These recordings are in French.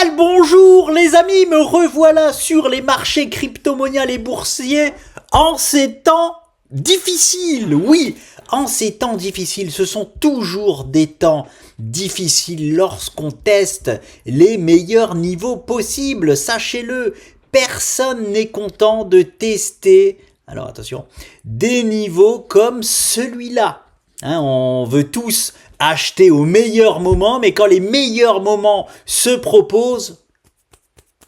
Bien le bonjour les amis, me revoilà sur les marchés crypto-monnaies et boursiers en ces temps difficiles. Oui, en ces temps difficiles, ce sont toujours des temps difficiles lorsqu'on teste les meilleurs niveaux possibles. Sachez-le, personne n'est content de tester, alors attention, des niveaux comme celui-là. On veut tous acheter au meilleur moment, mais quand les meilleurs moments se proposent,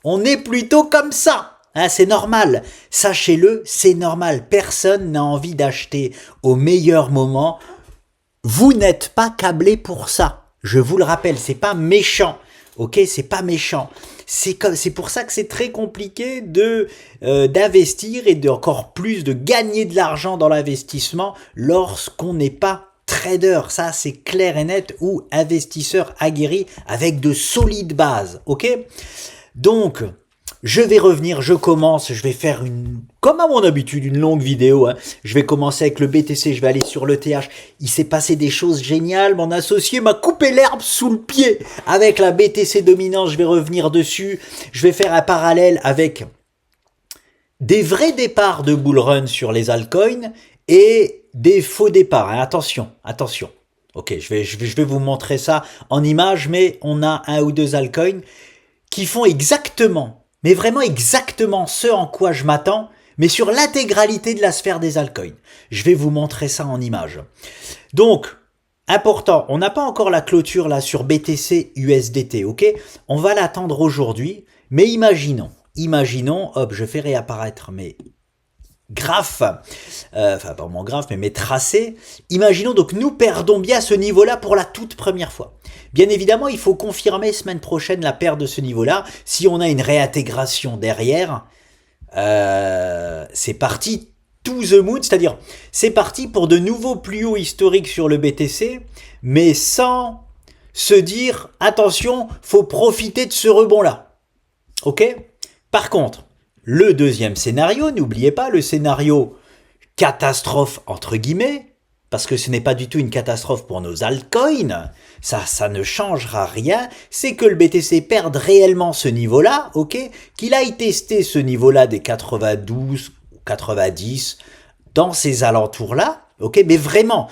on est plutôt comme ça. C'est normal. Sachez-le, c'est normal. Personne n'a envie d'acheter au meilleur moment. Vous n'êtes pas câblé pour ça. Je vous le rappelle, c'est pas méchant. Ok, c'est pas méchant. C'est pour ça que c'est très compliqué d'investir et encore plus de gagner de l'argent dans l'investissement lorsqu'on n'est pas trader. Ça, c'est clair et net, ou investisseur aguerri avec de solides bases. Ok, donc je vais revenir, je vais faire comme à mon habitude, une longue vidéo. Je vais commencer avec le BTC, je vais aller sur l'ETH. Il s'est passé des choses géniales. Mon associé m'a coupé l'herbe sous le pied avec la BTC dominante. Je vais revenir dessus. Je vais faire un parallèle avec des vrais départs de bull run sur les altcoins et des faux départs. Attention. Ok, je vais vous montrer ça en image, mais on a un ou deux altcoins qui font exactement, mais vraiment exactement ce en quoi je m'attends, mais sur l'intégralité de la sphère des altcoins. Je vais vous montrer ça en image. Donc, important, on n'a pas encore la clôture là sur BTC USDT, ok? On va l'attendre aujourd'hui, mais imaginons, hop, je fais réapparaître mes graphes, enfin pas mon graphe, mais mes tracés. Imaginons donc nous perdons bien ce niveau-là pour la toute première fois. Bien évidemment, il faut confirmer semaine prochaine la perte de ce niveau-là. Si on a une réintégration derrière, c'est parti to the moon, c'est-à-dire c'est parti pour de nouveaux plus hauts historiques sur le BTC, mais sans se dire attention, faut profiter de ce rebond-là. Ok? Par contre, le deuxième scénario, n'oubliez pas le scénario catastrophe entre guillemets, parce que ce n'est pas du tout une catastrophe pour nos altcoins, ça ne changera rien, c'est que le BTC perde réellement ce niveau-là, ok, qu'il aille tester ce niveau-là des 92 ou 90 dans ces alentours-là, ok, mais vraiment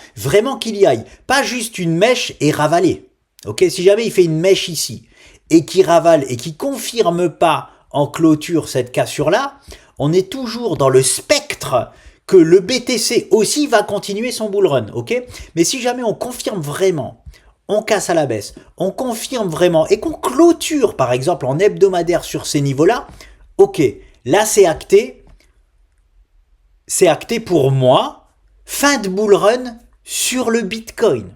qu'il y aille, pas juste une mèche et ravaler, ok, si jamais il fait une mèche ici et qui ravale et qui confirme pas en clôture cette cassure-là, on est toujours dans le spectre que le BTC aussi va continuer son bull run, ok? Mais si jamais on confirme vraiment, on casse à la baisse, on confirme vraiment et qu'on clôture par exemple en hebdomadaire sur ces niveaux-là, ok, là c'est acté pour moi, fin de bull run sur le Bitcoin.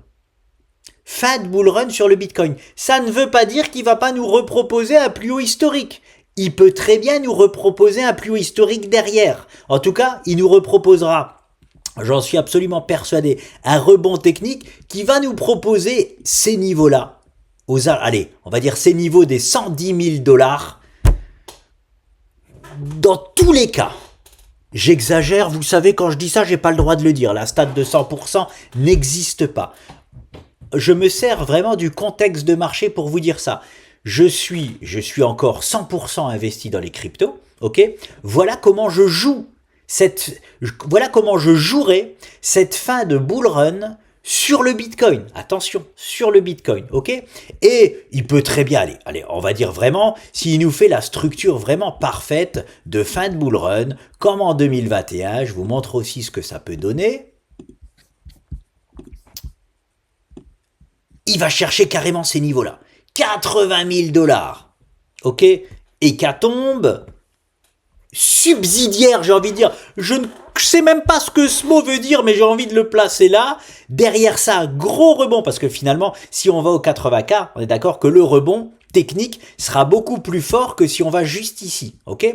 Fin de bull run sur le Bitcoin. Ça ne veut pas dire qu'il ne va pas nous reproposer un plus haut historique. Il peut très bien nous reproposer un plus haut historique derrière. En tout cas, il nous reproposera, j'en suis absolument persuadé, un rebond technique qui va nous proposer ces niveaux-là. Allez, on va dire ces niveaux des 110 000 $. Dans tous les cas, j'exagère, vous savez, quand je dis ça, j'ai pas le droit de le dire. La stat de 100% n'existe pas. Je me sers vraiment du contexte de marché pour vous dire ça. Je suis encore 100% investi dans les cryptos, ok? Voilà comment je jouerai cette fin de bull run sur le Bitcoin. Attention, sur le Bitcoin, ok? Et il peut très bien allez, on va dire vraiment, s'il nous fait la structure vraiment parfaite de fin de bull run, comme en 2021, je vous montre aussi ce que ça peut donner. Il va chercher carrément ces niveaux-là. 80 000 $. Ok? Hécatombe subsidiaire, j'ai envie de dire. Je ne sais même pas ce que ce mot veut dire, mais j'ai envie de le placer là. Derrière ça, gros rebond, parce que finalement, si on va au 80K, on est d'accord que le rebond technique sera beaucoup plus fort que si on va juste ici. Ok?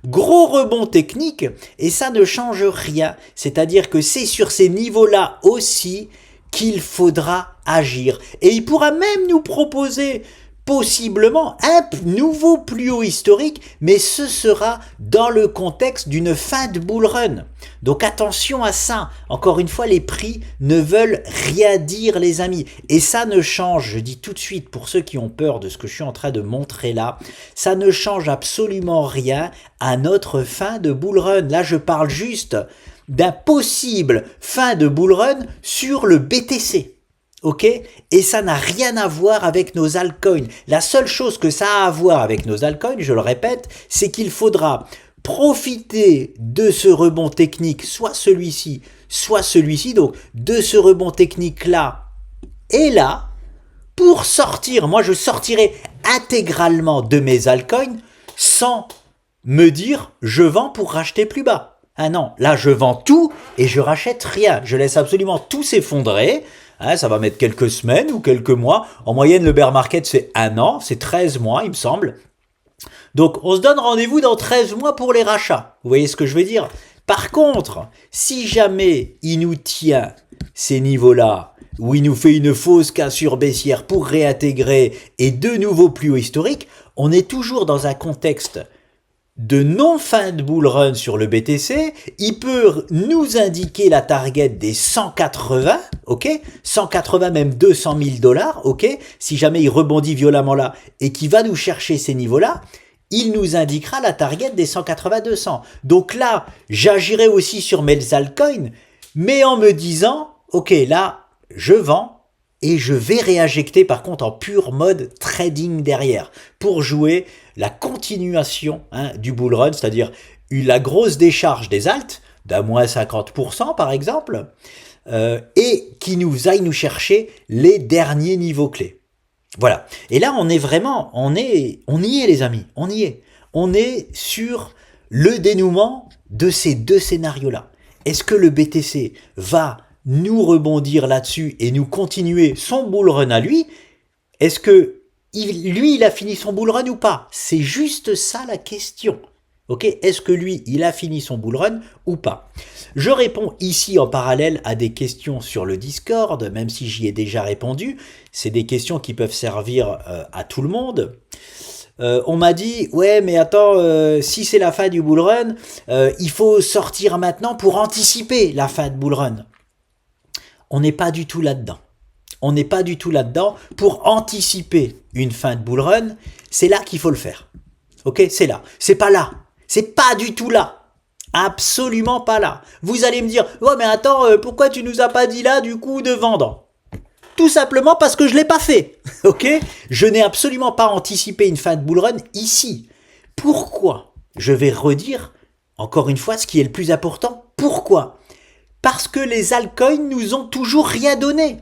Gros rebond technique, et ça ne change rien. C'est-à-dire que c'est sur ces niveaux-là aussi qu'il faudra agir. Et il pourra même nous proposer possiblement un nouveau plus haut historique, mais ce sera dans le contexte d'une fin de bull run. Donc attention à ça. Encore une fois, les prix ne veulent rien dire, les amis. Et ça ne change, je dis tout de suite pour ceux qui ont peur de ce que je suis en train de montrer là, ça ne change absolument rien à notre fin de bull run. Là, je parle juste d'un possible fin de bull run sur le BTC. Ok? Et ça n'a rien à voir avec nos altcoins. La seule chose que ça a à voir avec nos altcoins, je le répète, c'est qu'il faudra profiter de ce rebond technique, soit celui-ci, donc de ce rebond technique-là et là, pour sortir. Moi, je sortirai intégralement de mes altcoins sans me dire je vends pour racheter plus bas. Ah non, là je vends tout et je rachète rien. Je laisse absolument tout s'effondrer. Ça va mettre quelques semaines ou quelques mois. En moyenne, le bear market, c'est 1 an, c'est 13 mois, il me semble. Donc, on se donne rendez-vous dans 13 mois pour les rachats. Vous voyez ce que je veux dire? Par contre, si jamais il nous tient ces niveaux-là, où il nous fait une fausse cassure baissière pour réintégrer et de nouveau plus haut historique, on est toujours dans un contexte de non-fin de bull run sur le BTC, il peut nous indiquer la target des 180, ok, 180 même 200 000 $, ok, si jamais il rebondit violemment là et qu'il va nous chercher ces niveaux-là, il nous indiquera la target des 180-200. Donc là, j'agirai aussi sur mes altcoins, mais en me disant, ok, là, je vends, et je vais réinjecter par contre en pur mode trading derrière pour jouer la continuation du bull run, c'est-à-dire la grosse décharge des alts d'à moins 50% par exemple, et qui nous aille nous chercher les derniers niveaux clés. Voilà. Et là, on est vraiment, on y est les amis, on y est. On est sur le dénouement de ces deux scénarios-là. Est-ce que le BTC va nous rebondir là-dessus et nous continuer son bull run à lui? Est-ce que lui, il a fini son bull run ou pas? C'est juste ça la question. Ok? Est-ce que lui, il a fini son bull run ou pas? Je réponds ici en parallèle à des questions sur le Discord, même si j'y ai déjà répondu. C'est des questions qui peuvent servir à tout le monde. On m'a dit, ouais, mais attends, si c'est la fin du bull run, il faut sortir maintenant pour anticiper la fin de bull run. On n'est pas du tout là-dedans. On n'est pas du tout là-dedans. Pour anticiper une fin de bull run, c'est là qu'il faut le faire. Ok, c'est là. C'est pas là. C'est pas du tout là. Absolument pas là. Vous allez me dire, ouais, mais attends, pourquoi tu nous as pas dit là du coup de vendre? Tout simplement parce que je l'ai pas fait. Ok, je n'ai absolument pas anticipé une fin de bull run ici. Pourquoi? Je vais redire encore une fois ce qui est le plus important. Pourquoi? Parce que les altcoins nous ont toujours rien donné.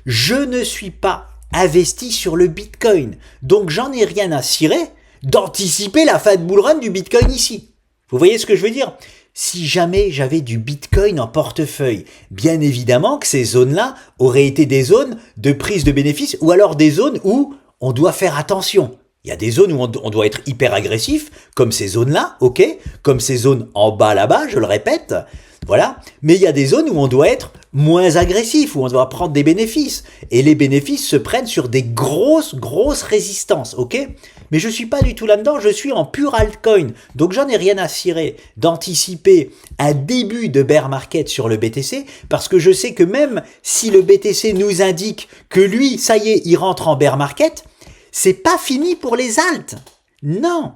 Je ne suis pas investi sur le Bitcoin. Donc j'en ai rien à cirer d'anticiper la fin de bull run du Bitcoin ici. Vous voyez ce que je veux dire? Si jamais j'avais du Bitcoin en portefeuille, bien évidemment que ces zones-là auraient été des zones de prise de bénéfices ou alors des zones où on doit faire attention. Il y a des zones où on doit être hyper agressif, comme ces zones-là, ok? Comme ces zones en bas là-bas, je le répète. Voilà, mais il y a des zones où on doit être moins agressif, où on doit prendre des bénéfices. Et les bénéfices se prennent sur des grosses résistances, ok? Mais je suis pas du tout là-dedans, je suis en pur altcoin. Donc j'en ai rien à cirer d'anticiper un début de bear market sur le BTC, parce que je sais que même si le BTC nous indique que lui, ça y est, il rentre en bear market, c'est pas fini pour les alts. Non.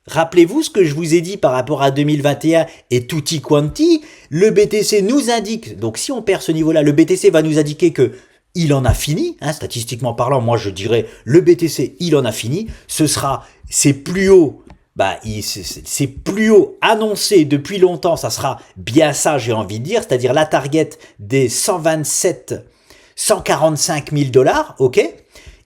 Rappelez-vous ce que je vous ai dit par rapport à 2021 et tutti quanti, le BTC nous indique, donc si on perd ce niveau-là, le BTC va nous indiquer que il en a fini, statistiquement parlant, moi je dirais le BTC, il en a fini, c'est plus haut, c'est plus haut annoncé depuis longtemps, ça sera bien ça j'ai envie de dire, c'est-à-dire la target des 145 000 $, ok?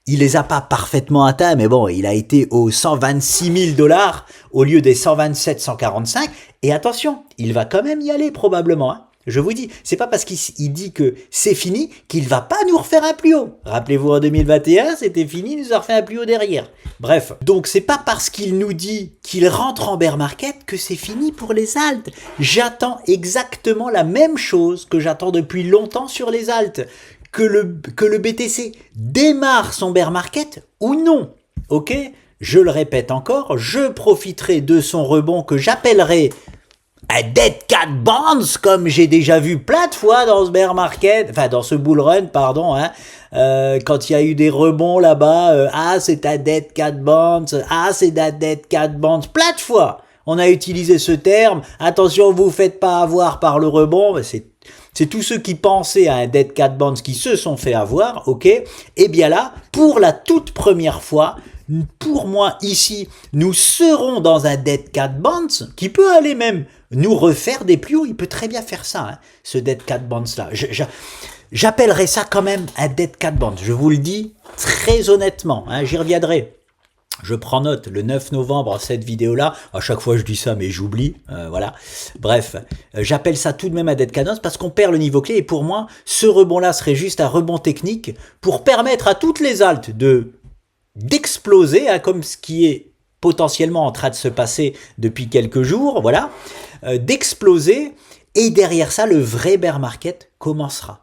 Il les a pas parfaitement atteints, mais bon, il a été aux 126 000 $ au lieu des 127, 145. Et attention, il va quand même y aller probablement. Je vous dis, c'est pas parce qu'il dit que c'est fini qu'il va pas nous refaire un plus haut. Rappelez-vous, en 2021, c'était fini, il nous a refait un plus haut derrière. Bref, donc c'est pas parce qu'il nous dit qu'il rentre en bear market que c'est fini pour les alts. J'attends exactement la même chose que j'attends depuis longtemps sur les alts. Que le BTC démarre son bear market ou non. ok? Je le répète encore, je profiterai de son rebond que j'appellerai un dead cat bounce, comme j'ai déjà vu plein de fois dans ce bear market, enfin dans ce bull run, pardon, hein, quand il y a eu des rebonds là-bas, ah c'est un dead cat bounce, ah c'est un dead cat bounce, plein de fois on a utilisé ce terme, attention vous faites pas avoir par le rebond, c'est tous ceux qui pensaient à un dead cat bounce qui se sont fait avoir, ok? Et bien là, pour la toute première fois, pour moi ici, nous serons dans un dead cat bounce qui peut aller même nous refaire des plus hauts. Il peut très bien faire ça, hein, ce dead cat bounce là. J'appellerais ça quand même un dead cat bounce. Je vous le dis très honnêtement, hein, j'y reviendrai. Je prends note, le 9 novembre, cette vidéo-là, à chaque fois je dis ça, mais j'oublie, voilà. Bref, j'appelle ça tout de même un dead cat bounce parce qu'on perd le niveau clé, et pour moi, ce rebond-là serait juste un rebond technique pour permettre à toutes les altes d'exploser, hein, comme ce qui est potentiellement en train de se passer depuis quelques jours, voilà, d'exploser, et derrière ça, le vrai bear market commencera.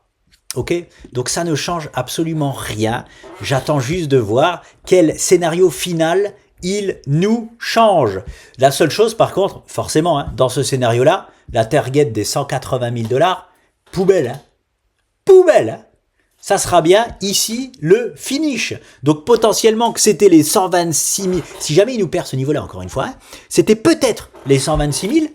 Ok, donc ça ne change absolument rien. J'attends juste de voir quel scénario final il nous change. La seule chose, par contre, forcément, hein, dans ce scénario-là, la target des 180 000 $, poubelle, hein, poubelle. Hein. Ça sera bien ici le finish. Donc potentiellement que c'était les 126 000. Si jamais il nous perd ce niveau-là, encore une fois, hein, c'était peut-être les 126 000.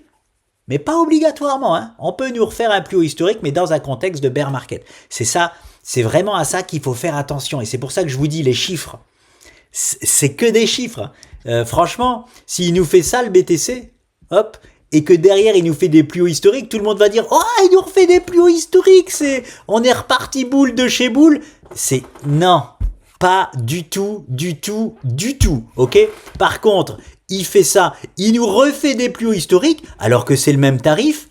Mais pas obligatoirement, hein. On peut nous refaire un plus haut historique, mais dans un contexte de bear market. C'est ça, c'est vraiment à ça qu'il faut faire attention. Et c'est pour ça que je vous dis, les chiffres, c'est que des chiffres. Franchement, s'il nous fait ça, le BTC, hop, et que derrière, il nous fait des plus hauts historiques, tout le monde va dire « Oh, il nous refait des plus hauts historiques, on est reparti boule de chez boule. » C'est non, pas du tout, ok? Par contre, il fait ça, il nous refait des plus hauts historiques, alors que c'est le même tarif.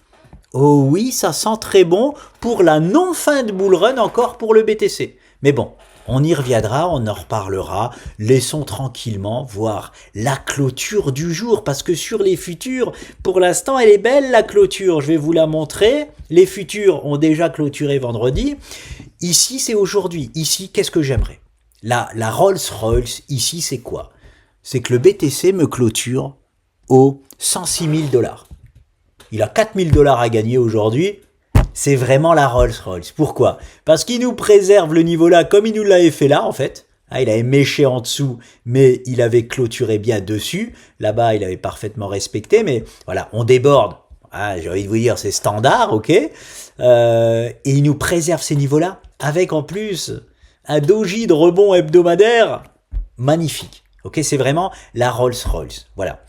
Oh oui, ça sent très bon pour la non-fin de bull run encore pour le BTC. Mais bon, on y reviendra, on en reparlera. Laissons tranquillement voir la clôture du jour, parce que sur les futurs, pour l'instant, elle est belle la clôture. Je vais vous la montrer. Les futurs ont déjà clôturé vendredi. Ici, c'est aujourd'hui. Ici, qu'est-ce que j'aimerais? La Rolls-Royce, ici, c'est quoi? C'est que le BTC me clôture aux 106 000 $. Il a 4 000 $ à gagner aujourd'hui. C'est vraiment la Rolls-Royce. Pourquoi? Parce qu'il nous préserve le niveau là comme il nous l'avait fait là en fait. Ah, il avait méché en dessous, mais il avait clôturé bien dessus. Là-bas, il avait parfaitement respecté, mais voilà, on déborde. Ah, j'ai envie de vous dire, c'est standard, ok? Et il nous préserve ces niveaux-là avec en plus un doji de rebond hebdomadaire magnifique. Ok, c'est vraiment la Rolls-Royce. Voilà.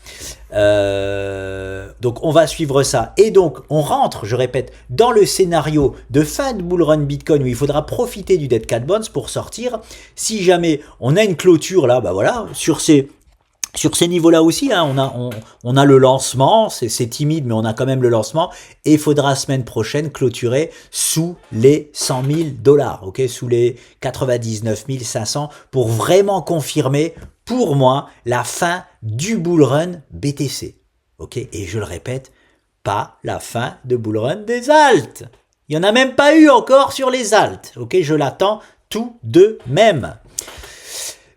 Donc, on va suivre ça. Et donc, on rentre, je répète, dans le scénario de fin de bull run Bitcoin où il faudra profiter du dead cat bounce pour sortir. Si jamais on a une clôture là, bah voilà, sur ces niveaux-là aussi, hein, on a le lancement, c'est timide, mais on a quand même le lancement, et il faudra semaine prochaine clôturer sous les 100 000 $, ok, sous les 99 500 pour vraiment confirmer, pour moi, la fin du bull run BTC, ok, et je le répète, pas la fin de bull run des alts. Il n'y en a même pas eu encore sur les alts, ok, je l'attends tout de même.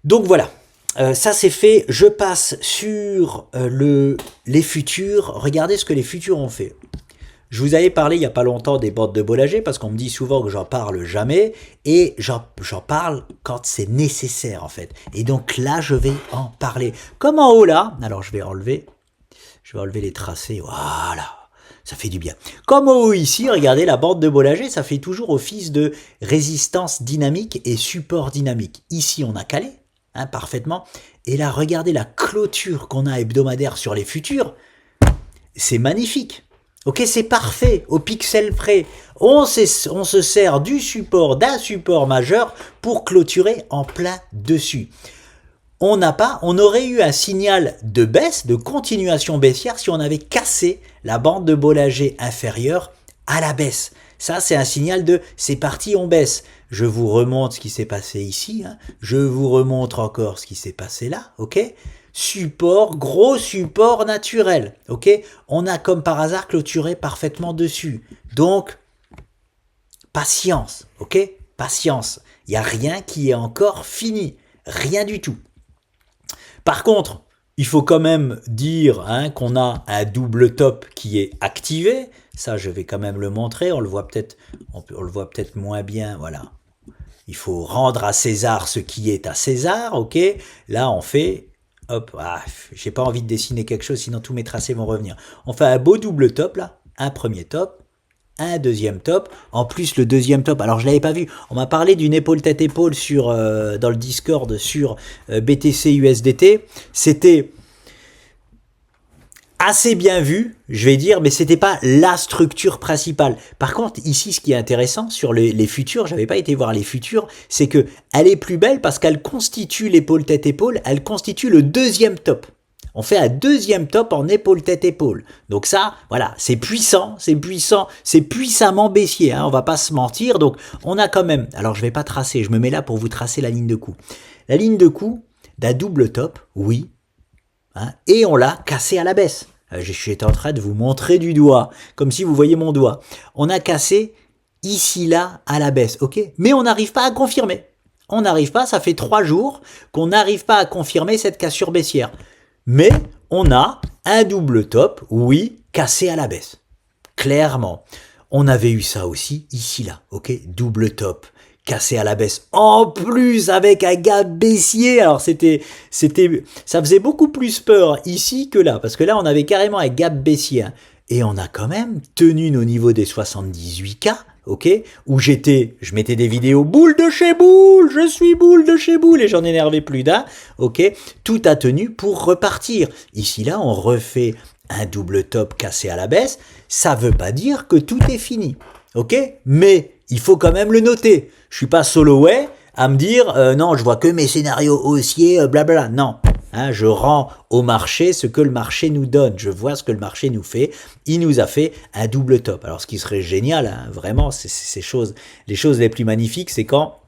Donc voilà. Ça c'est fait, je passe sur les futurs. Regardez ce que les futurs ont fait. Je vous avais parlé il n'y a pas longtemps des bandes de Bollinger parce qu'on me dit souvent que j'en parle jamais et j'en parle quand c'est nécessaire en fait. Et donc là je vais en parler. Comme en haut là, alors je vais enlever les tracés, voilà. Ça fait du bien. Comme en haut ici, regardez la bande de Bollinger, ça fait toujours office de résistance dynamique et support dynamique. Ici on a calé. Hein, parfaitement. Et là, regardez la clôture qu'on a hebdomadaire sur les futurs. C'est magnifique. Ok, c'est parfait, au pixel près. On se sert d'un support majeur pour clôturer en plein dessus. On aurait eu un signal de baisse, de continuation baissière si on avait cassé la bande de Bollinger inférieure à la baisse. Ça, c'est un signal de c'est parti, on baisse. Je vous remonte ce qui s'est passé ici. Hein. Je vous remontre encore ce qui s'est passé là. Ok? Support, gros support naturel. Ok? On a comme par hasard clôturé parfaitement dessus. Donc, patience. Ok? Patience. Il n'y a rien qui est encore fini. Rien du tout. Par contre, il faut quand même dire hein, qu'on a un double top qui est activé. Ça, je vais quand même le montrer. On le voit peut-être moins bien. Voilà. Il faut rendre à César ce qui est à César. Ok. Là, on fait. Hop. Ah, j'ai pas envie de dessiner quelque chose, sinon tous mes tracés vont revenir. On fait un beau double top là. Un premier top. Un deuxième top. En plus, le deuxième top, alors je l'avais pas vu. On m'a parlé d'une épaule tête épaule sur dans le Discord sur BTC USDT. C'était assez bien vu, je vais dire, mais c'était pas la structure principale. Par contre, ici, ce qui est intéressant sur les futurs, j'avais pas été voir les futurs, c'est que elle est plus belle parce qu'elle constitue l'épaule tête épaule, elle constitue le deuxième top. On fait un deuxième top en épaule-tête-épaule. Donc ça, voilà, c'est puissant, c'est puissamment baissier, hein, on va pas se mentir. Donc on a quand même, alors je vais pas tracer, je me mets là pour vous tracer la ligne de coup. La ligne de coup d'un double top, oui, hein, et on l'a cassé à la baisse. Je suis en train de vous montrer du doigt, comme si vous voyez mon doigt. On a cassé ici, là, à la baisse, ok? Mais on n'arrive pas à confirmer. On n'arrive pas, ça fait 3 jours qu'on n'arrive pas à confirmer cette cassure baissière. Mais on a un double top, oui, cassé à la baisse. Clairement. On avait eu ça aussi, ici, là, ok? Double top, cassé à la baisse. En plus, avec un gap baissier. Alors, ça faisait beaucoup plus peur ici que là. Parce que là, on avait carrément un gap baissier. Hein. Et on a quand même tenu nos niveaux des 78K. Ok, où je mettais des vidéos boule de chez boule, je suis boule de chez boule et j'en énervais plus d'un. Ok, tout a tenu pour repartir. Ici là, on refait un double top cassé à la baisse. Ça veut pas dire que tout est fini. Ok, mais il faut quand même le noter. Je suis pas Soloway à me dire non, je vois que mes scénarios haussiers, blablabla. Non. Hein, je rends au marché ce que le marché nous donne. Je vois ce que le marché nous fait. Il nous a fait un double top. Alors, ce qui serait génial, hein, vraiment, les choses les plus magnifiques, c'est quand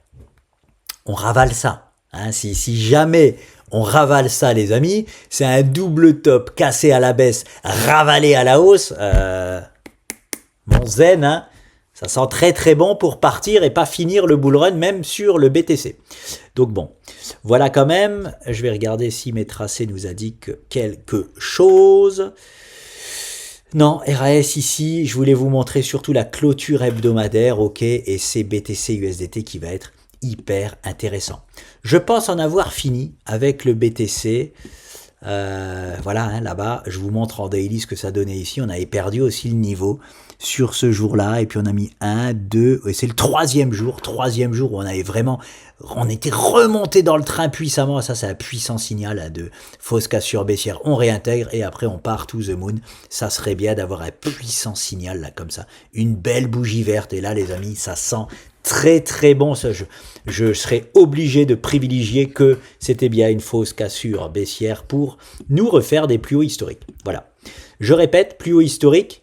on ravale ça. Hein, si jamais on ravale ça, les amis, c'est un double top cassé à la baisse, ravalé à la hausse. Mon zen, hein, ça sent très très bon pour partir et pas finir le bull run, même sur le BTC. Donc bon, voilà quand même. Je vais regarder si mes tracés nous indiquent quelque chose. Non, RAS ici, je voulais vous montrer surtout la clôture hebdomadaire, ok, et c'est BTC USDT qui va être hyper intéressant. Je pense en avoir fini avec le BTC. Voilà, hein, là-bas, je vous montre en daily ce que ça donnait ici. On avait perdu aussi le niveau sur ce jour-là, et puis on a mis 1, 2, et c'est le troisième jour où on était remonté dans le train puissamment. Ça, c'est un puissant signal hein, de fausse cassure baissière. On réintègre et après on part to the moon. Ça serait bien d'avoir un puissant signal là comme ça, une belle bougie verte. Et là, les amis, ça sent très très bon. Ça, je serais obligé de privilégier que c'était bien une fausse cassure baissière pour nous refaire des plus hauts historiques. Voilà. Je répète, plus haut historique.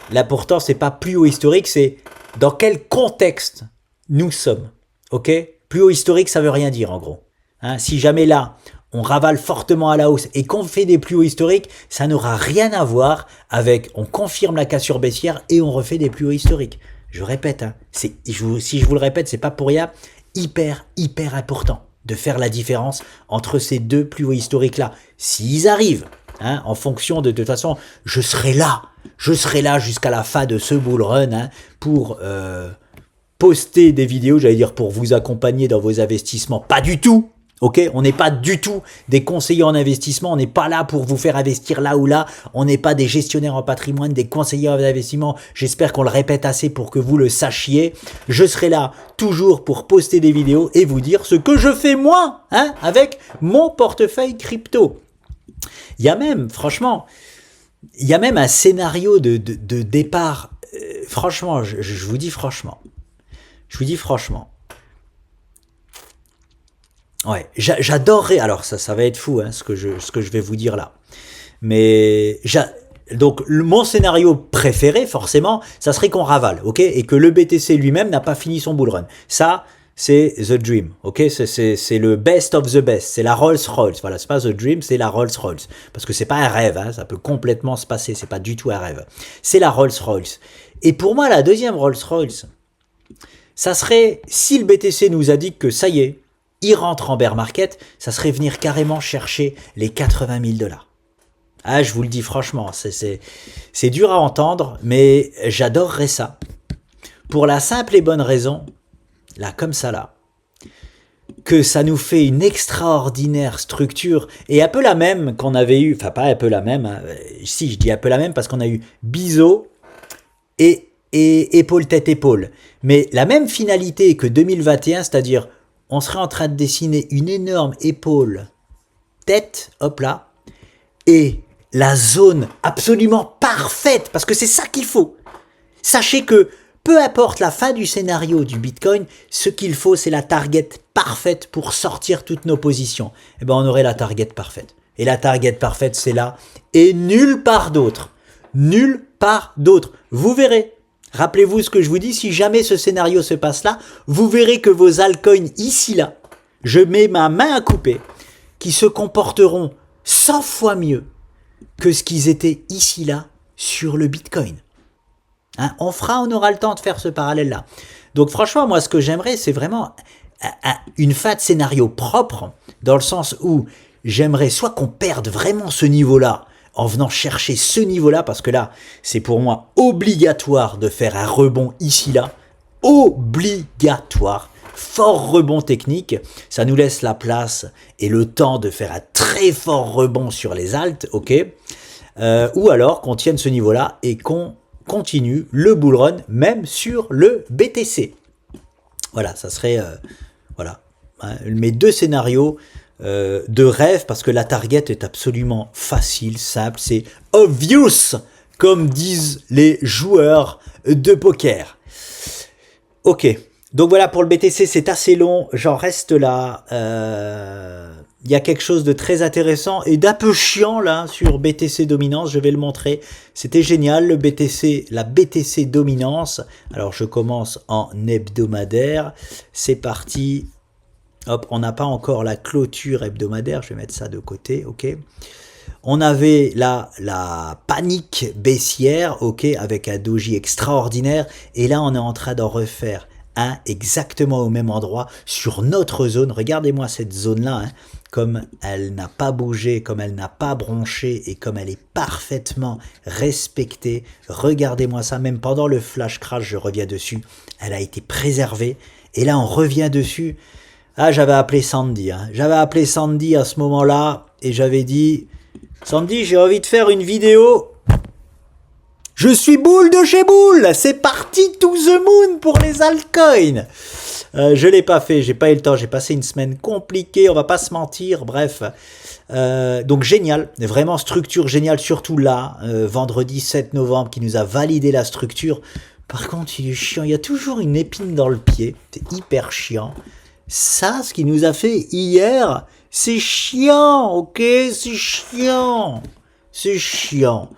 Là, pourtant, c'est pas plus haut historique, c'est dans quel contexte nous sommes. Ok? Plus haut historique, ça veut rien dire, en gros. Hein, si jamais là, on ravale fortement à la hausse et qu'on fait des plus hauts historiques, ça n'aura rien à voir avec on confirme la cassure baissière et on refait des plus hauts historiques. Je répète, hein, si je vous le répète, c'est pas pour rien, hyper important de faire la différence entre ces deux plus hauts historiques-là. S'ils arrivent, hein, en fonction de toute façon, je serai là jusqu'à la fin de ce bull run hein, pour poster des vidéos, j'allais dire pour vous accompagner dans vos investissements. Pas du tout, ok? On n'est pas du tout des conseillers en investissement, on n'est pas là pour vous faire investir là ou là, on n'est pas des gestionnaires en patrimoine, des conseillers en investissement. J'espère qu'on le répète assez pour que vous le sachiez. Je serai là toujours pour poster des vidéos et vous dire ce que je fais moi hein, avec mon portefeuille crypto. Il y a même, franchement, il y a même un scénario de départ. Franchement, je vous dis franchement. Ouais, j'adorerais. Alors ça va être fou, hein, ce que je vais vous dire là. Mais donc mon scénario préféré, forcément, ça serait qu'on ravale, ok, et que le BTC lui-même n'a pas fini son bull run. Ça, c'est the dream, ok, c'est le best of the best, c'est la Rolls-Royce. Voilà, c'est pas the dream, c'est la Rolls-Royce, parce que c'est pas un rêve, hein, ça peut complètement se passer, c'est pas du tout un rêve. C'est la Rolls-Royce. Et pour moi, la deuxième Rolls-Royce, ça serait si le BTC nous indique que ça y est, il rentre en bear market, ça serait venir carrément chercher les 80 000 $. Ah, je vous le dis franchement, c'est dur à entendre, mais j'adorerais ça. Pour la simple et bonne raison, là, comme ça, là, que ça nous fait une extraordinaire structure, et un peu la même qu'on avait eu, enfin pas un peu la même, hein, si je dis un peu la même parce qu'on a eu biseau et épaule, tête, épaule. Mais la même finalité que 2021, c'est-à-dire on serait en train de dessiner une énorme épaule, tête, hop là, et la zone absolument parfaite, parce que c'est ça qu'il faut. Sachez que peu importe la fin du scénario du Bitcoin, ce qu'il faut, c'est la target parfaite pour sortir toutes nos positions. Et ben, on aurait la target parfaite. Et la target parfaite, c'est là, et nulle part d'autre. Nulle part d'autre. Vous verrez. Rappelez-vous ce que je vous dis, si jamais ce scénario se passe là, vous verrez que vos altcoins ici, là, je mets ma main à couper, qui se comporteront 100 fois mieux que ce qu'ils étaient ici, là, sur le Bitcoin. Hein, on aura le temps de faire ce parallèle-là. Donc franchement, moi, ce que j'aimerais, c'est vraiment une fin de scénario propre, dans le sens où j'aimerais soit qu'on perde vraiment ce niveau-là, en venant chercher ce niveau-là, parce que là, c'est pour moi obligatoire de faire un rebond ici, là. Obligatoire. Fort rebond technique. Ça nous laisse la place et le temps de faire un très fort rebond sur les alts, ok. Ou alors qu'on tienne ce niveau-là et qu'on continue le bull run, même sur le BTC. Voilà, ça serait... voilà, hein, mes deux scénarios de rêve, parce que la target est absolument facile, simple, c'est obvious, comme disent les joueurs de poker. Ok, donc voilà pour le BTC, c'est assez long, j'en reste là. Il y a quelque chose de très intéressant et d'un peu chiant là sur BTC Dominance, je vais le montrer. C'était génial, le BTC, la BTC Dominance. Alors je commence en hebdomadaire, c'est parti. Hop, on n'a pas encore la clôture hebdomadaire, je vais mettre ça de côté, ok. On avait là la panique baissière, ok, avec un doji extraordinaire. Et là, on est en train d'en refaire un exactement au même endroit sur notre zone. Regardez-moi cette zone-là, hein, comme elle n'a pas bougé, comme elle n'a pas bronché et comme elle est parfaitement respectée. Regardez-moi ça, même pendant le flash crash, je reviens dessus. Elle a été préservée. Et là, on revient dessus. Ah, j'avais appelé Sandy. Hein. J'avais appelé Sandy à ce moment-là et j'avais dit... Sandy, j'ai envie de faire une vidéo. Je suis boule de chez boule. C'est parti to the moon pour les altcoins. Je l'ai pas fait, j'ai pas eu le temps. J'ai passé une semaine compliquée, on va pas se mentir. Bref, donc génial, vraiment structure géniale, surtout là, vendredi 7 novembre, qui nous a validé la structure. Par contre, il est chiant. Il y a toujours une épine dans le pied. C'est hyper chiant. Ça, ce qu'il nous a fait hier, c'est chiant, ok? C'est chiant. C'est chiant.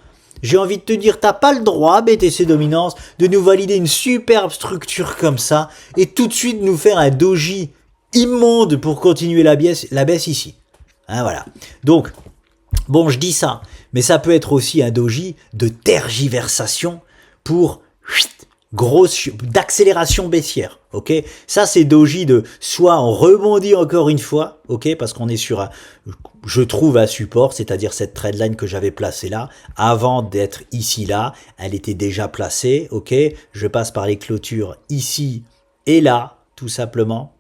J'ai envie de te dire, t'as pas le droit, BTC Dominance, de nous valider une superbe structure comme ça et tout de suite nous faire un doji immonde pour continuer la baisse ici. Hein, voilà. Donc, bon, je dis ça, mais ça peut être aussi un doji de tergiversation pour... grosse d'accélération baissière, ok. Ça c'est doji de soit on rebondit encore une fois, ok, parce qu'on est sur un, je trouve un support, c'est-à-dire cette trendline que j'avais placée là, avant d'être ici là, elle était déjà placée, ok. Je passe par les clôtures ici et là, tout simplement.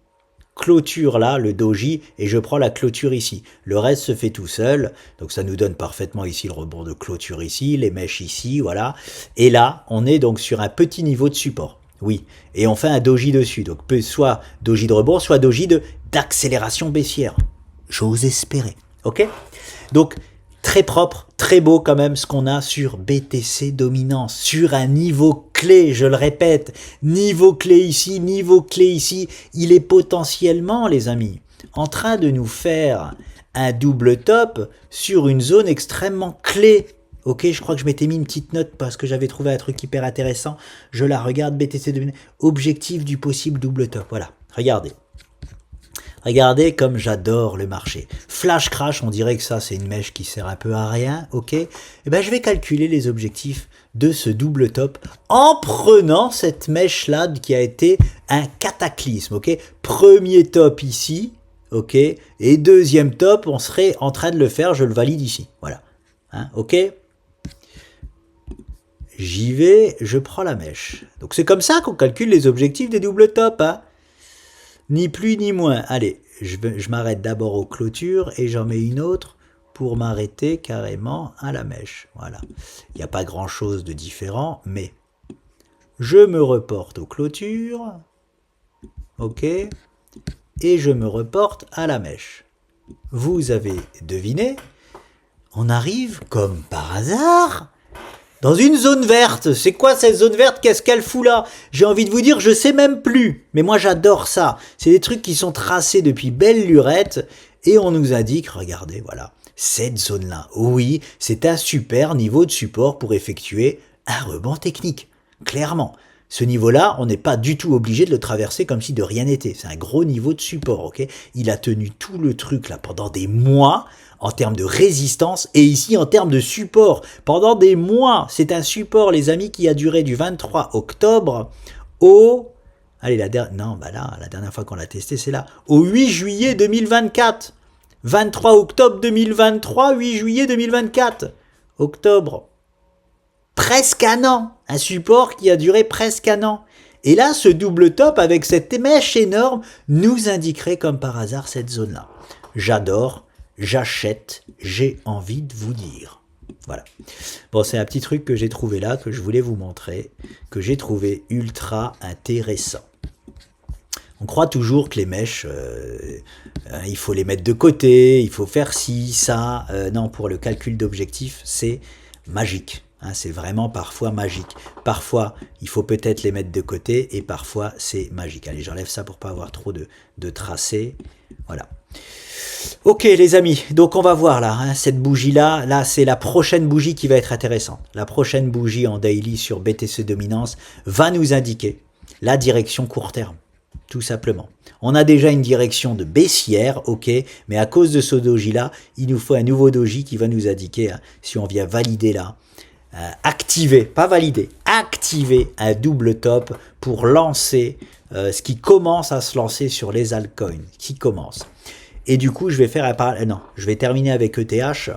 Clôture là, le doji, et je prends la clôture ici. Le reste se fait tout seul, donc ça nous donne parfaitement ici le rebond de clôture ici, les mèches ici, voilà. Et là, on est donc sur un petit niveau de support, oui. Et on fait un doji dessus, donc soit doji de rebond, soit doji d'accélération baissière. J'ose espérer, ok. Donc, très propre, très beau quand même ce qu'on a sur BTC Dominance, sur un niveau clé, je le répète, niveau clé ici, niveau clé ici, il est potentiellement, les amis, en train de nous faire un double top sur une zone extrêmement clé. Ok, je crois que je m'étais mis une petite note parce que j'avais trouvé un truc hyper intéressant. Je la regarde, BTC Dominance, objectif du possible double top, voilà, regardez. Regardez comme j'adore le marché. Flash crash, on dirait que ça c'est une mèche qui sert un peu à rien, ok. Et ben je vais calculer les objectifs de ce double top en prenant cette mèche là qui a été un cataclysme, ok. Premier top ici, ok. Et deuxième top, on serait en train de le faire, je le valide ici. Voilà. Hein, ok. J'y vais, je prends la mèche. Donc c'est comme ça qu'on calcule les objectifs des doubles tops. Hein. Ni plus ni moins. Allez, je m'arrête d'abord aux clôtures et j'en mets une autre pour m'arrêter carrément à la mèche. Voilà. Il n'y a pas grand chose de différent, mais je me reporte aux clôtures. Ok. Et je me reporte à la mèche. Vous avez deviné, on arrive comme par hasard dans une zone verte. C'est quoi cette zone verte? Qu'est-ce qu'elle fout là? J'ai envie de vous dire, je sais même plus. Mais moi j'adore ça. C'est des trucs qui sont tracés depuis belle lurette et on nous indique, regardez, voilà, cette zone-là. Oui, c'est un super niveau de support pour effectuer un rebond technique. Clairement. Ce niveau-là, on n'est pas du tout obligé de le traverser comme si de rien n'était. C'est un gros niveau de support, ok? Il a tenu tout le truc là pendant des mois en termes de résistance et ici en termes de support. Pendant des mois, c'est un support, les amis, qui a duré du 23 octobre au... Allez, la dernière fois qu'on l'a testé, c'est là. Au 8 juillet 2024. 23 octobre 2023, 8 juillet 2024. Octobre. Presque un an, un support qui a duré presque un an. Et là, ce double top avec cette mèche énorme nous indiquerait comme par hasard cette zone-là. J'adore, j'achète, j'ai envie de vous dire. Voilà. Bon, c'est un petit truc que j'ai trouvé là, que je voulais vous montrer, que j'ai trouvé ultra intéressant. On croit toujours que les mèches, il faut les mettre de côté, il faut faire ci, ça. Non, pour le calcul d'objectifs, c'est magique. Hein, c'est vraiment parfois magique. Parfois, il faut peut-être les mettre de côté et parfois, c'est magique. Allez, j'enlève ça pour pas avoir trop de tracés. Voilà. Ok, les amis. Donc, on va voir là, hein, cette bougie-là. Là, c'est la prochaine bougie qui va être intéressante. La prochaine bougie en daily sur BTC Dominance va nous indiquer la direction court terme. Tout simplement. On a déjà une direction de baissière, ok, mais à cause de ce doji-là, il nous faut un nouveau doji qui va nous indiquer, hein, si on vient valider là, activer, pas valider, activer un double top pour lancer ce qui commence à se lancer sur les altcoins, qui commence. Et du coup, je vais faire je vais terminer avec ETH.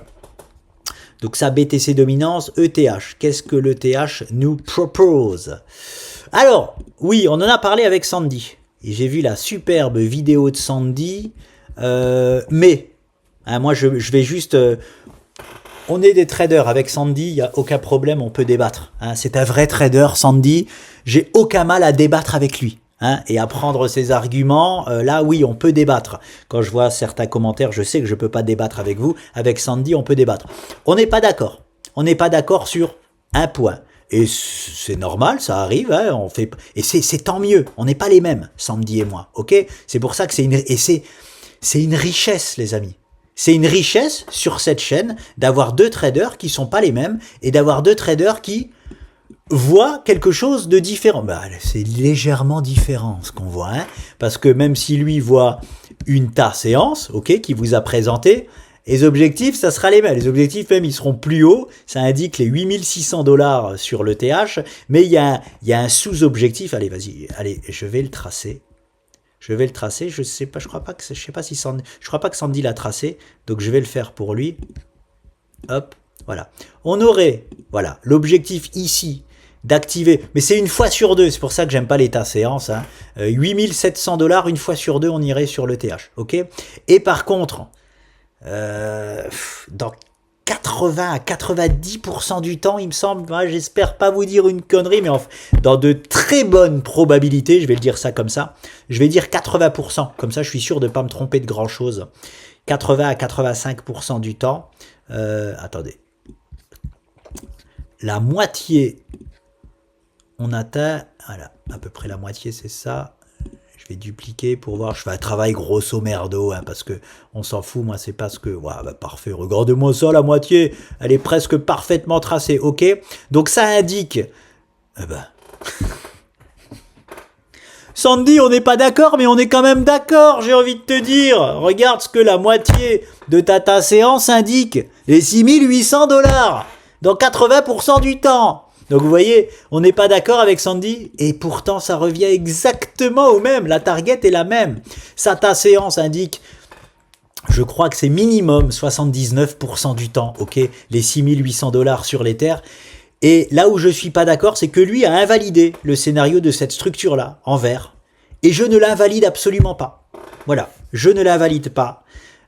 Donc ça, BTC Dominance, ETH. Qu'est-ce que l'ETH nous propose? Alors, oui, on en a parlé avec Sandy. Et j'ai vu la superbe vidéo de Sandy. Mais, hein, moi, je vais juste... on est des traders. Avec Sandy, il n'y a aucun problème, on peut débattre. Hein. C'est un vrai trader, Sandy. J'ai aucun mal à débattre avec lui. Hein, et à prendre ses arguments, là, oui, on peut débattre. Quand je vois certains commentaires, je sais que je ne peux pas débattre avec vous. Avec Sandy, on peut débattre. On n'est pas d'accord. On n'est pas d'accord sur un point. Et c'est normal, ça arrive, hein, on fait, et c'est tant mieux. On n'est pas les mêmes, Sandy et moi, ok? C'est pour ça que c'est une richesse, les amis. C'est une richesse sur cette chaîne d'avoir deux traders qui sont pas les mêmes et d'avoir deux traders qui voient quelque chose de différent. Bah, c'est légèrement différent ce qu'on voit, hein, parce que même si lui voit une séance, ok, qui vous a présenté, les objectifs, ça sera les mêmes. Les objectifs, même, ils seront plus hauts. Ça indique les 8600 $, sur l'ETH. Mais il y a un sous-objectif. Allez, vas-y. Allez, je vais le tracer. Je sais pas, je crois pas que Sandy l'a tracé. Donc, je vais le faire pour lui. Hop. Voilà. On aurait, voilà, l'objectif ici d'activer. Mais c'est une fois sur deux. C'est pour ça que j'aime pas l'état séance. Hein. 8700 $, une fois sur deux, on irait sur l'ETH. OK? Et par contre, dans 80 à 90% du temps, il me semble, moi, j'espère pas vous dire une connerie, mais dans de très bonnes probabilités, je vais le dire ça comme ça, je vais dire 80%, comme ça je suis sûr de ne pas me tromper de grand chose. 80 à 85% du temps, attendez, la moitié, on atteint, voilà, à peu près la moitié, c'est ça. Je vais dupliquer pour voir, je fais un travail grosso merdo, hein, parce que on s'en fout, moi c'est parce que, ouais, bah parfait, regardez-moi ça, la moitié, elle est presque parfaitement tracée, ok? Donc ça indique, Sandy, on n'est pas d'accord, mais on est quand même d'accord, j'ai envie de te dire, regarde ce que la moitié de ta séance indique, les 6800 $, dans 80% du temps. Donc vous voyez, on n'est pas d'accord avec Sandy et pourtant ça revient exactement au même. La target est la même. Ta séance indique Je crois que c'est minimum 79% du temps, ok, les 6800 $ sur l'Ether. Et là où je suis pas d'accord, c'est que lui a invalidé le scénario de cette structure-là, en vert. Et je ne l'invalide absolument pas. Voilà, je ne l'invalide pas.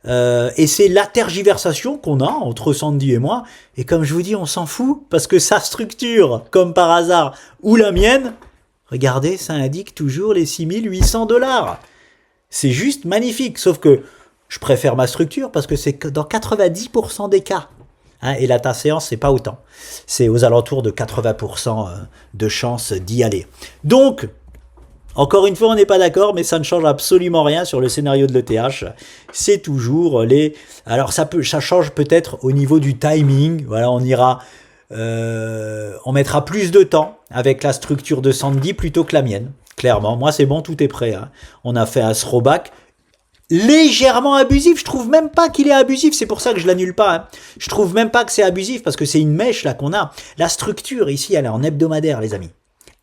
Et c'est la tergiversation qu'on a entre Sandy et moi. Et comme je vous dis, on s'en fout, parce que sa structure, comme par hasard, ou la mienne, regardez, ça indique toujours les 6800 $. C'est juste magnifique, sauf que je préfère ma structure parce que c'est dans 90% des cas. Hein, et la ta séance, c'est pas autant. C'est aux alentours de 80% de chance d'y aller. Donc, encore une fois, on n'est pas d'accord, mais ça ne change absolument rien sur le scénario de l'ETH. C'est toujours les... Alors, ça change peut-être au niveau du timing. Voilà, on mettra plus de temps avec la structure de Sandy plutôt que la mienne. Clairement, moi c'est bon, tout est prêt. Hein. On a fait un throwback légèrement abusif. Je trouve même pas qu'il est abusif, c'est pour ça que je l'annule pas. Hein. Je trouve même pas que c'est abusif parce que c'est une mèche là qu'on a. La structure ici, elle est en hebdomadaire, les amis.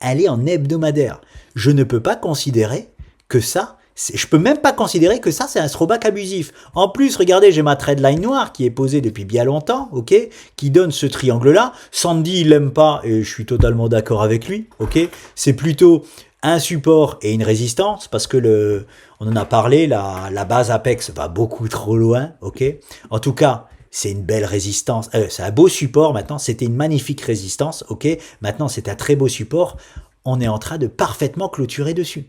Elle est en hebdomadaire. Je ne peux pas considérer que ça, je peux même pas considérer que ça c'est un throwback abusif. En plus, regardez, j'ai ma trendline noire qui est posée depuis bien longtemps, ok, qui donne ce triangle là. Sandy il l'aime pas et je suis totalement d'accord avec lui, ok. C'est plutôt un support et une résistance, parce que on en a parlé, la base Apex va beaucoup trop loin, ok. En tout cas, c'est une belle résistance, c'est un beau support maintenant, c'était une magnifique résistance, ok. Maintenant, c'est un très beau support, on est en train de parfaitement clôturer dessus.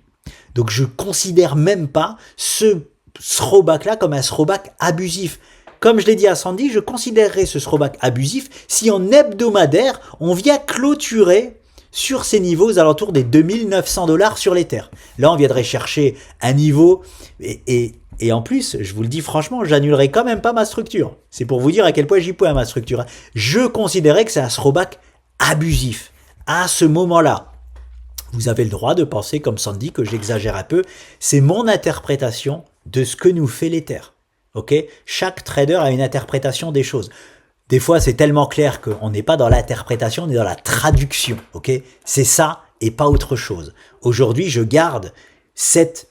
Donc, je considère même pas ce throwback-là comme un throwback abusif. Comme je l'ai dit à Sandy, je considérerais ce throwback abusif si en hebdomadaire, on vient clôturer sur ces niveaux aux alentours des 2900 $ sur l'Ether. Là, on viendrait chercher un niveau et en plus, je vous le dis franchement, j'annulerai quand même pas ma structure. C'est pour vous dire à quel point j'y pointe ma structure. Je considérais que c'est un throwback abusif. À ce moment-là, vous avez le droit de penser comme Sandy que j'exagère un peu. C'est mon interprétation de ce que nous fait l'Ether. Ok ? Chaque trader a une interprétation des choses. Des fois, c'est tellement clair qu'on n'est pas dans l'interprétation, on est dans la traduction, ok ? C'est ça et pas autre chose. Aujourd'hui, je garde cette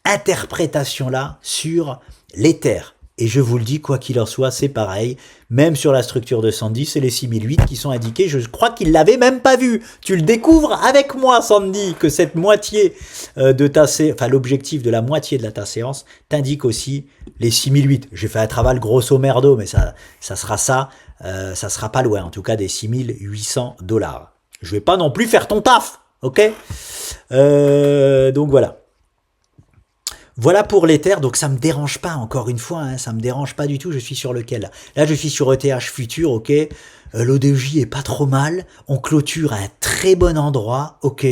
interprétation-là sur l'Ether. Et je vous le dis, quoi qu'il en soit, c'est pareil. Même sur la structure de Sandy, c'est les 6008 qui sont indiqués. Je crois qu'il l'avait même pas vu. Tu le découvres avec moi, Sandy, que cette moitié de ta séance, enfin l'objectif de la moitié de ta séance, t'indique aussi les 6008. J'ai fait un travail grosso merdo, mais ça sera ça. Ça sera pas loin, en tout cas des 6800 $. Je vais pas non plus faire ton taf, ok ? Donc voilà. Voilà pour l'Ether, donc ça me dérange pas, encore une fois, hein, ça me dérange pas du tout, je suis sur lequel ? Là, je suis sur ETH Futur, ok ? L'ODJ est pas trop mal, on clôture à un très bon endroit, ok ?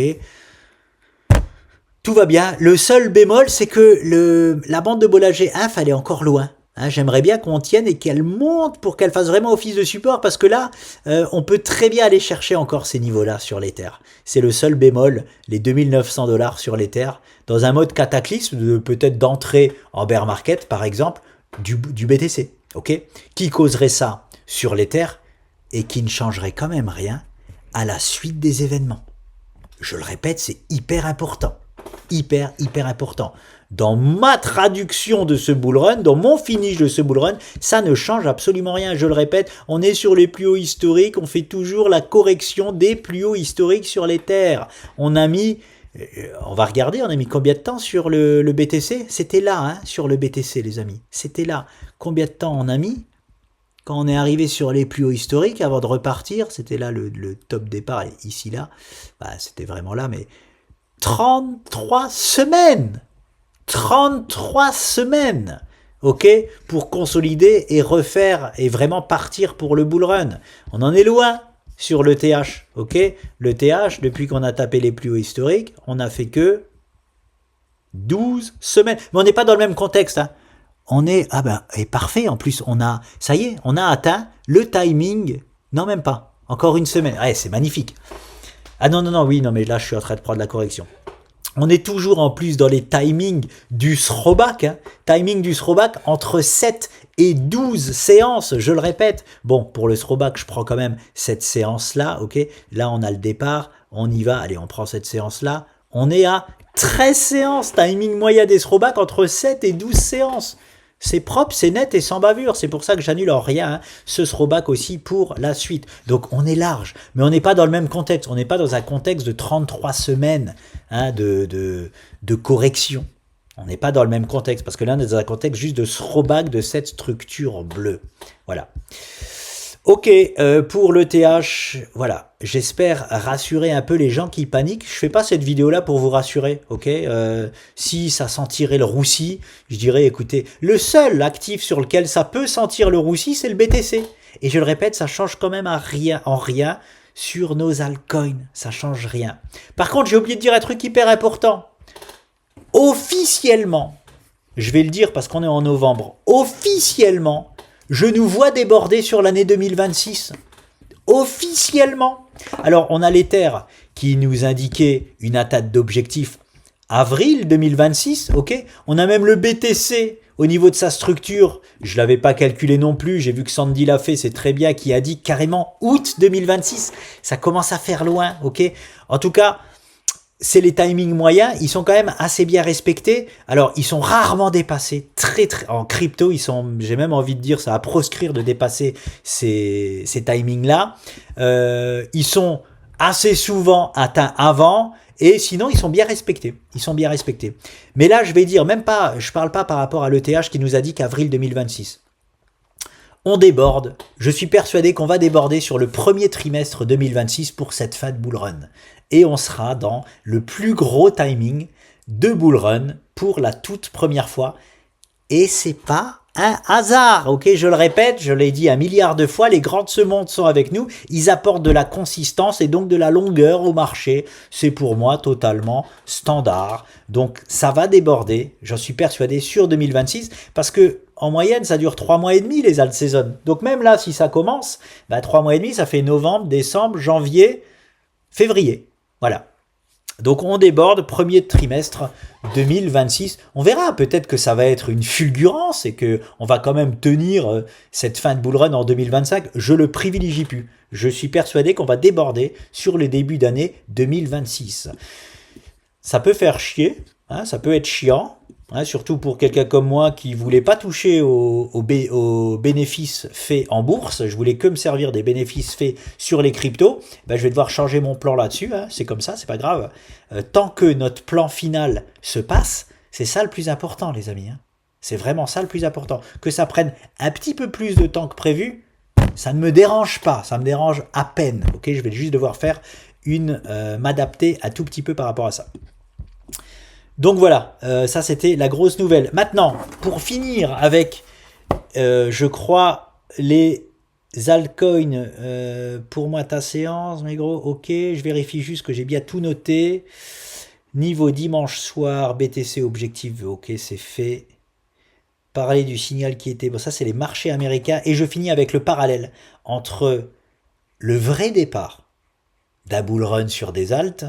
Tout va bien, le seul bémol, c'est que la bande de Bollinger Inf, elle est encore loin. Hein, j'aimerais bien qu'on tienne et qu'elle monte pour qu'elle fasse vraiment office de support, parce que là, on peut très bien aller chercher encore ces niveaux-là sur l'Ether. C'est le seul bémol, les 2900 $ sur l'Ether, dans un mode cataclysme, peut-être d'entrée en bear market, par exemple, du BTC, ok ? Qui causerait ça sur l'Ether et qui ne changerait quand même rien à la suite des événements. Je le répète, c'est hyper important. Hyper important. Dans ma traduction de ce bullrun, dans mon finish de ce bullrun, ça ne change absolument rien. Je le répète, on est sur les plus hauts historiques, on fait toujours la correction des plus hauts historiques sur l'Ether. On va regarder, on a mis combien de temps sur le BTC ? C'était là, hein, sur le BTC, les amis. C'était là. Combien de temps on a mis ? Quand on est arrivé sur les plus hauts historiques, avant de repartir, c'était là le top départ, ici, là. Bah, c'était vraiment là, mais 33 semaines 33 semaines, ok, pour consolider et refaire et vraiment partir pour le bull run. On en est loin sur le TH, ok. Le TH, depuis qu'on a tapé les plus hauts historiques, on n'a fait que 12 semaines. Mais on n'est pas dans le même contexte, hein. On est, et parfait, en plus, ça y est, on a atteint le timing, non même pas, encore une semaine. Ouais, c'est magnifique. Ah non, mais là, je suis en train de prendre la correction. On est toujours en plus dans les timings du throwback, hein. Timing du throwback entre 7 et 12 séances, je le répète. Bon, pour le throwback, je prends quand même cette séance-là, ok. Là, on a le départ, on y va, allez, on prend cette séance-là. On est à 13 séances, timing moyen des throwbacks entre 7 et 12 séances. C'est propre, c'est net et sans bavure. C'est pour ça que j'annule en rien ce throwback aussi pour la suite. Donc on est large, mais on n'est pas dans le même contexte. On n'est pas dans un contexte de 33 semaines de correction. On n'est pas dans le même contexte, parce que là on est dans un contexte juste de throwback de cette structure bleue. Voilà. Ok, pour l'ETH, voilà, j'espère rassurer un peu les gens qui paniquent. Je fais pas cette vidéo-là pour vous rassurer, ok. Si ça sentirait le roussi, je dirais, écoutez, le seul actif sur lequel ça peut sentir le roussi, c'est le BTC. Et je le répète, ça change quand même en rien sur nos altcoins, ça change rien. Par contre, j'ai oublié de dire un truc hyper important. Officiellement, je vais le dire parce qu'on est en novembre, officiellement, je nous vois déborder sur l'année 2026. Officiellement. Alors, on a l'Ether qui nous indiquait une atteinte d'objectif avril 2026, ok. On a même le BTC au niveau de sa structure. Je ne l'avais pas calculé non plus. J'ai vu que Sandy l'a fait, c'est très bien, qui a dit carrément août 2026. Ça commence à faire loin, ok. En tout cas, c'est les timings moyens, ils sont quand même assez bien respectés. Alors, ils sont rarement dépassés. En crypto, j'ai même envie de dire, ça à proscrire de dépasser ces timings-là. Ils sont assez souvent atteints avant, et sinon, ils sont bien respectés. Ils sont bien respectés. Mais là, je vais dire, je parle pas par rapport à l'ETH qui nous a dit qu'avril 2026. On déborde. Je suis persuadé qu'on va déborder sur le premier trimestre 2026 pour cette fin de bull run. Et on sera dans le plus gros timing de bull run pour la toute première fois. Et c'est pas un hasard, ok? Je le répète, je l'ai dit un milliard de fois, les grands de ce monde sont avec nous. Ils apportent de la consistance et donc de la longueur au marché. C'est pour moi totalement standard. Donc ça va déborder, j'en suis persuadé, sur 2026 parce que en moyenne, ça dure 3 mois et demi les alt season. Donc même là, si ça commence, 3 mois et demi, ça fait novembre, décembre, janvier, février. Voilà. Donc on déborde premier trimestre 2026. On verra, peut-être que ça va être une fulgurance et qu'on va quand même tenir cette fin de bull run en 2025. Je le privilégie plus. Je suis persuadé qu'on va déborder sur le début d'année 2026. Ça peut faire chier, hein, ça peut être chiant. Surtout pour quelqu'un comme moi qui voulait pas toucher aux bénéfices faits en bourse, je voulais que me servir des bénéfices faits sur les cryptos, je vais devoir changer mon plan là-dessus, c'est comme ça, c'est pas grave. Tant que notre plan final se passe, c'est ça le plus important les amis. C'est vraiment ça le plus important. Que ça prenne un petit peu plus de temps que prévu, ça ne me dérange pas, ça me dérange à peine. Ok, je vais juste devoir faire m'adapter un tout petit peu par rapport à ça. Donc voilà, ça c'était la grosse nouvelle. Maintenant, pour finir avec, je crois, les altcoins, pour moi ta séance, mes gros, ok, je vérifie juste que j'ai bien tout noté. Niveau dimanche soir, BTC objectif, ok, c'est fait. Parler du signal qui était, bon ça c'est les marchés américains, et je finis avec le parallèle entre le vrai départ d'un bull run sur des alts,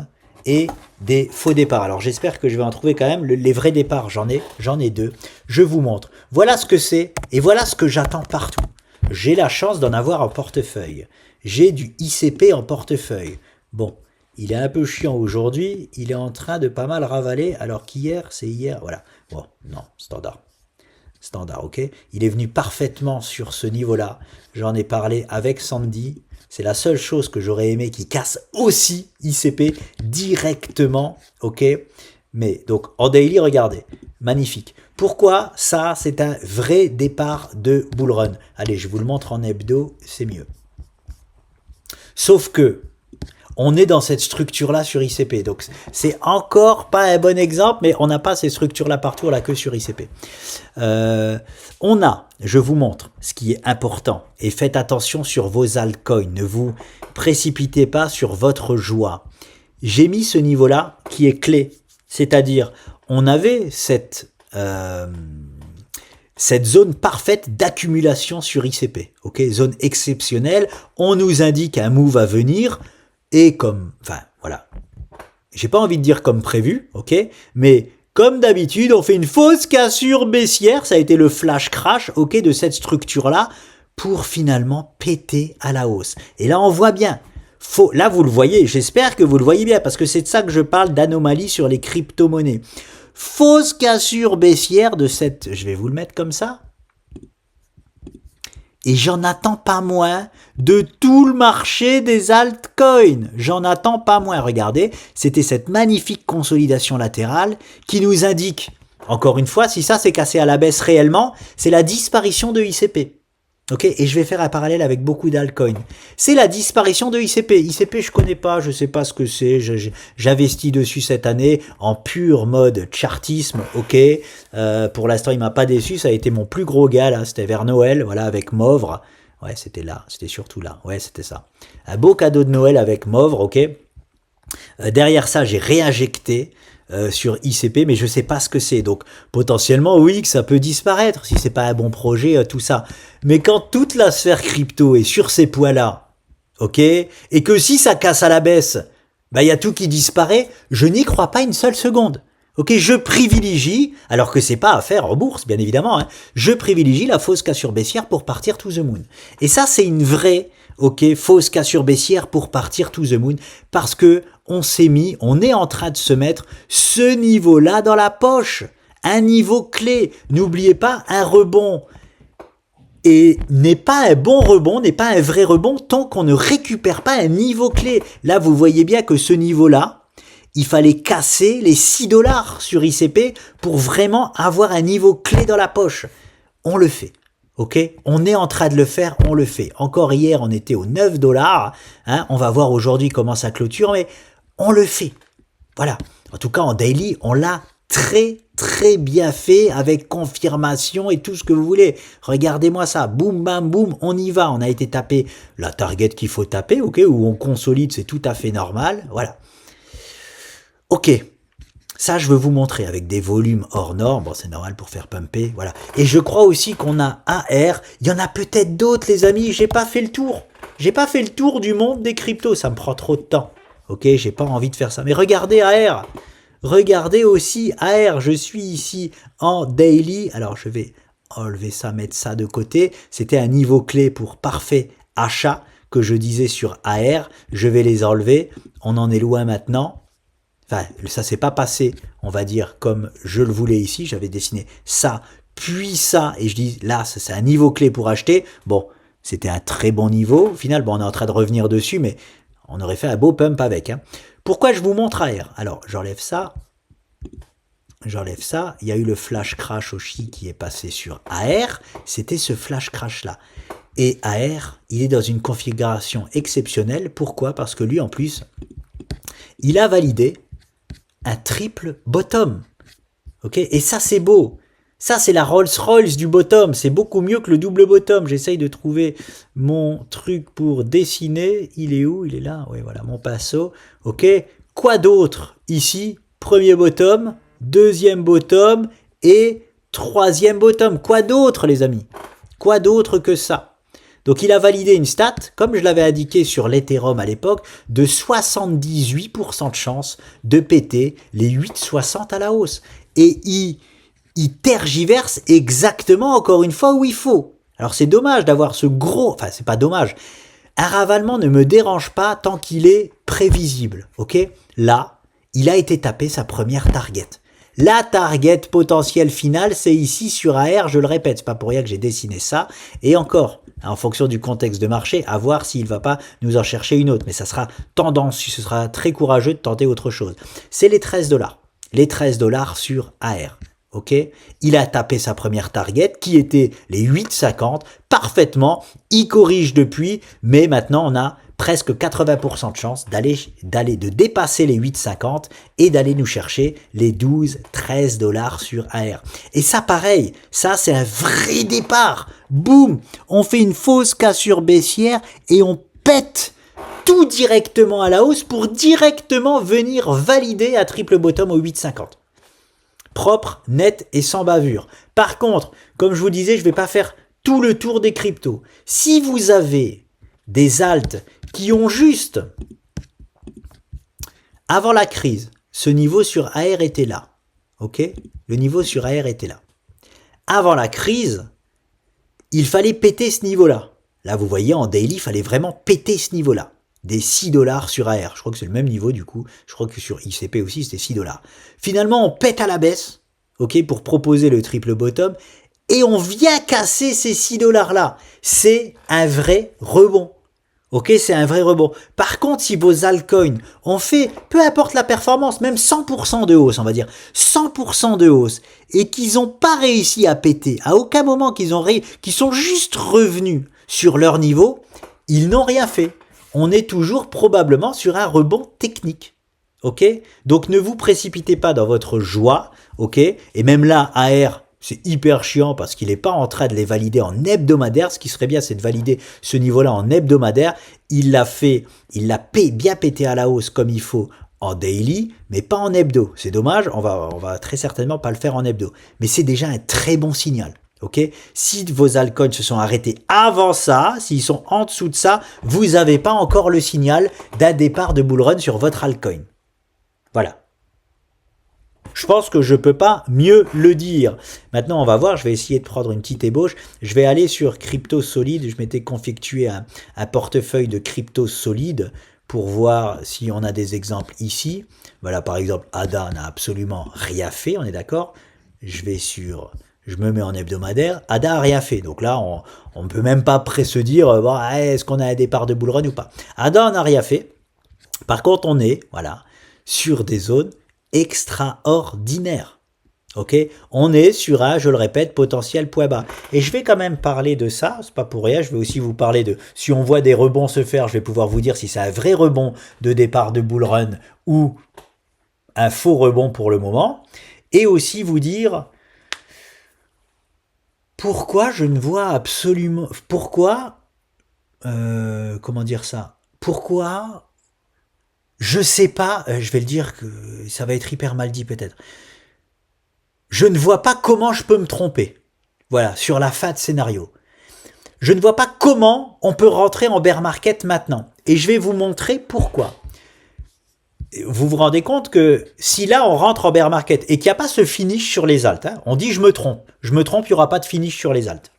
et des faux départs. Alors j'espère que je vais en trouver quand même. Les vrais départs, j'en ai deux. Je vous montre. Voilà ce que c'est et voilà ce que j'attends partout. J'ai la chance d'en avoir en portefeuille. J'ai du ICP en portefeuille. Bon, il est un peu chiant aujourd'hui. Il est en train de pas mal ravaler alors qu'hier, c'est hier. Voilà. Bon, non, standard. Standard, ok. Il est venu parfaitement sur ce niveau-là. J'en ai parlé avec Sandy. C'est la seule chose que j'aurais aimé qui casse aussi ICP directement, ok. Mais donc en daily, regardez, magnifique. Pourquoi ça, c'est un vrai départ de bull run? Allez, je vous le montre en hebdo, c'est mieux. Sauf que on est dans cette structure-là sur ICP. Donc, c'est encore pas un bon exemple, mais on n'a pas ces structures-là partout, là, que sur ICP. On a, je vous montre, ce qui est important. Et faites attention sur vos altcoins. Ne vous précipitez pas sur votre joie. J'ai mis ce niveau-là qui est clé. C'est-à-dire, on avait cette zone parfaite d'accumulation sur ICP. Ok, zone exceptionnelle. On nous indique un move à venir. Et comme, enfin, voilà, j'ai pas envie de dire comme prévu, ok, mais comme d'habitude, on fait une fausse cassure baissière, ça a été le flash crash, ok, de cette structure-là, pour finalement péter à la hausse. Et là, on voit bien, là, vous le voyez, j'espère que vous le voyez bien, parce que c'est de ça que je parle d'anomalie sur les crypto-monnaies. fausse cassure baissière de cette... Je vais vous le mettre comme ça. Et j'en attends pas moins de tout le marché des altcoins. J'en attends pas moins. Regardez, c'était cette magnifique consolidation latérale qui nous indique, encore une fois, si ça s'est cassé à la baisse réellement, c'est la disparition de ICP. Ok, et je vais faire un parallèle avec beaucoup d'altcoins. C'est la disparition de ICP. ICP, je connais pas, je sais pas ce que c'est. J'investis dessus cette année en pur mode chartisme. Ok, pour l'instant, il m'a pas déçu. Ça a été mon plus gros gars là. C'était vers Noël, voilà, avec Movre. Ouais, c'était là, c'était surtout là. Ouais, c'était ça. Un beau cadeau de Noël avec Movre. Ok. Derrière ça, j'ai réinjecté. Sur ICP, mais je sais pas ce que c'est. Donc potentiellement, oui, que ça peut disparaître si c'est pas un bon projet, tout ça. Mais quand toute la sphère crypto est sur ces poids-là, ok, et que si ça casse à la baisse, bah il y a tout qui disparaît, je n'y crois pas une seule seconde. Ok, je privilégie, alors que c'est pas à faire en bourse, bien évidemment, hein, je privilégie la fausse cassure baissière pour partir to the moon. Et ça, c'est une vraie, ok, fausse cassure baissière pour partir to the moon, parce que on est en train de se mettre ce niveau-là dans la poche, un niveau clé. N'oubliez pas, un rebond et n'est pas un bon rebond, n'est pas un vrai rebond tant qu'on ne récupère pas un niveau clé. Là, vous voyez bien que ce niveau-là, il fallait casser les 6 $ sur ICP pour vraiment avoir un niveau clé dans la poche. On le fait. Ok, on est en train de le faire, on le fait. Encore hier, on était aux 9 $. Hein, on va voir aujourd'hui comment ça clôture, mais on le fait. Voilà. En tout cas, en daily, on l'a très très bien fait avec confirmation et tout ce que vous voulez. Regardez-moi ça. Boum, bam, boum, on y va. On a été tapé la target qu'il faut taper, ok, où on consolide, c'est tout à fait normal. Voilà. Ok. Ça, je veux vous montrer avec des volumes hors normes. Bon, c'est normal pour faire pumper, voilà. Et je crois aussi qu'on a AR. Il y en a peut-être d'autres, les amis. J'ai pas fait le tour. J'ai pas fait le tour du monde des cryptos. Ça me prend trop de temps. Ok, j'ai pas envie de faire ça. Mais regardez AR. Regardez aussi AR. Je suis ici en daily. Alors, je vais enlever ça, mettre ça de côté. C'était un niveau clé pour parfait achat que je disais sur AR. Je vais les enlever. On en est loin maintenant. Enfin, ça s'est pas passé, on va dire, comme je le voulais ici. J'avais dessiné ça, puis ça, et je dis, là, c'est un niveau clé pour acheter. Bon, c'était un très bon niveau. Au final, bon, on est en train de revenir dessus, mais on aurait fait un beau pump avec. Hein. Pourquoi je vous montre AR? Alors, j'enlève ça. J'enlève ça. Il y a eu le flash crash aussi qui est passé sur AR. C'était ce flash crash-là. Et AR, il est dans une configuration exceptionnelle. Pourquoi? Parce que lui, en plus, il a validé un triple bottom. Ok, et ça, c'est beau. Ça, c'est la Rolls-Royce du bottom. C'est beaucoup mieux que le double bottom. J'essaye de trouver mon truc pour dessiner. Il est où? Il est là. Oui, voilà, mon pinceau. Ok. Quoi d'autre ici? Premier bottom, deuxième bottom et troisième bottom. Quoi d'autre, les amis? Quoi d'autre que ça? Donc, il a validé une stat, comme je l'avais indiqué sur l'Ethereum à l'époque, de 78% de chance de péter les 8,60 à la hausse. Et il tergiverse exactement, encore une fois, où il faut. Alors, c'est dommage d'avoir ce gros... Enfin, c'est pas dommage. Un ravalement ne me dérange pas tant qu'il est prévisible. Ok? Là, il a été tapé sa première target. La target potentielle finale, c'est ici sur AR, je le répète, c'est pas pour rien que j'ai dessiné ça. Et encore, en fonction du contexte de marché, à voir s'il va pas nous en chercher une autre. Mais ça sera tendance, ce sera très courageux de tenter autre chose. C'est les 13 $. Les 13 $ sur AR. Ok, il a tapé sa première target qui était les 8,50 parfaitement. Il corrige depuis, mais maintenant on a presque 80% de chance de dépasser les 8,50 et d'aller nous chercher les 12-13 $ sur AR. Et ça, pareil, ça c'est un vrai départ. Boum, on fait une fausse cassure baissière et on pète tout directement à la hausse pour directement venir valider à triple bottom au 8,50. Propre, net et sans bavure. Par contre, comme je vous disais, je ne vais pas faire tout le tour des cryptos. Si vous avez des alts qui ont juste, avant la crise, ce niveau sur AR était là. Ok? Le niveau sur AR était là. Avant la crise, il fallait péter ce niveau-là. Là, vous voyez, en daily, il fallait vraiment péter ce niveau-là. des 6 dollars sur AR. Je crois que c'est le même niveau du coup. Je crois que sur ICP aussi, c'était 6 dollars. Finalement, on pète à la baisse, ok, pour proposer le triple bottom. Et on vient casser ces 6 dollars là. C'est un vrai rebond. Ok, c'est un vrai rebond. Par contre, si vos altcoins ont fait, peu importe la performance, même 100% de hausse, on va dire, 100% de hausse, et qu'ils n'ont pas réussi à péter, à aucun moment qu'ils sont juste revenus sur leur niveau, ils n'ont rien fait. On est toujours probablement sur un rebond technique. Ok? Donc ne vous précipitez pas dans votre joie. Ok? Et même là, AR, c'est hyper chiant parce qu'il n'est pas en train de les valider en hebdomadaire. Ce qui serait bien, c'est de valider ce niveau-là en hebdomadaire. Il l'a bien pété à la hausse comme il faut en daily, mais pas en hebdo. C'est dommage, on va très certainement pas le faire en hebdo. Mais c'est déjà un très bon signal. Ok, si vos altcoins se sont arrêtés avant ça, s'ils sont en dessous de ça, vous n'avez pas encore le signal d'un départ de bull run sur votre altcoin. Voilà. Je pense que je ne peux pas mieux le dire. Maintenant, on va voir, je vais essayer de prendre une petite ébauche. Je vais aller sur Crypto Solide. Je m'étais confectué un portefeuille de Crypto Solide pour voir si on a des exemples ici. Voilà, par exemple, ADA n'a absolument rien fait, on est d'accord. Je me mets en hebdomadaire. ADA n'a rien fait. Donc là, on ne peut même pas se dire, bon, est-ce qu'on a un départ de bull run ou pas. ADA n'a rien fait. Par contre, on est, voilà, sur des zones extraordinaire. Ok, on est sur un, je le répète, potentiel point bas. Et je vais quand même parler de ça, c'est pas pour rien, je vais aussi vous parler de, si on voit des rebonds se faire, je vais pouvoir vous dire si c'est un vrai rebond de départ de bull run ou un faux rebond pour le moment. Et aussi vous dire pourquoi je ne vois absolument, comment dire ça, pourquoi je sais pas, je vais le dire que ça va être hyper mal dit peut-être. Je ne vois pas comment je peux me tromper. Voilà, sur la fin de scénario. Je ne vois pas comment on peut rentrer en bear market maintenant. Et je vais vous montrer pourquoi. Vous vous rendez compte que si là on rentre en bear market et qu'il n'y a pas ce finish sur les alts, hein, on dit je me trompe, il n'y aura pas de finish sur les alts.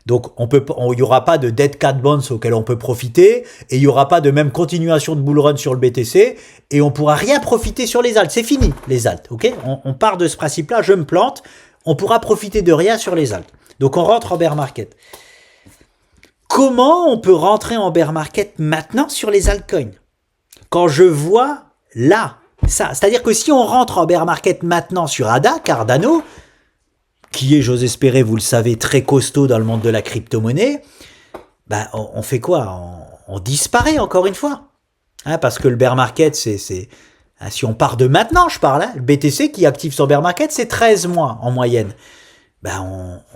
Donc, il n'y aura pas de dead cat bonds auquel on peut profiter, et il n'y aura pas de même continuation de bull run sur le BTC, et on ne pourra rien profiter sur les alts. C'est fini, les alts, ok? On part de ce principe-là, je me plante, on pourra profiter de rien sur les alts. Donc, on rentre en bear market. Comment on peut rentrer en bear market maintenant sur les altcoins? Quand je vois là, ça, c'est-à-dire que si on rentre en bear market maintenant sur ADA, Cardano, qui est, j'ose espérer, vous le savez, très costaud dans le monde de la crypto-monnaie, ben, on fait quoi? On disparaît encore une fois. Hein, parce que le bear market, hein, si on part de maintenant, je parle, hein, le BTC qui active son bear market, c'est 13 mois en moyenne. Ben,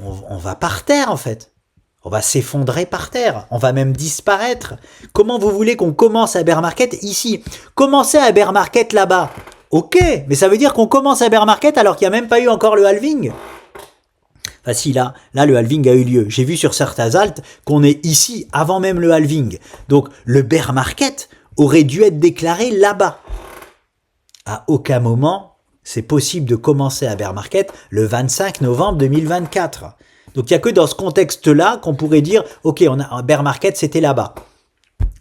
on va par terre, en fait. On va s'effondrer par terre. On va même disparaître. Comment vous voulez qu'on commence un bear market ici? Commencer un bear market là-bas. Ok, mais ça veut dire qu'on commence un bear market alors qu'il n'y a même pas eu encore le halving. Enfin si, là, le halving a eu lieu. J'ai vu sur certains alts qu'on est ici avant même le halving. Donc, le bear market aurait dû être déclaré là-bas. À aucun moment, c'est possible de commencer un bear market le 25 novembre 2024. Donc, il n'y a que dans ce contexte-là qu'on pourrait dire, ok, on a un bear market, c'était là-bas.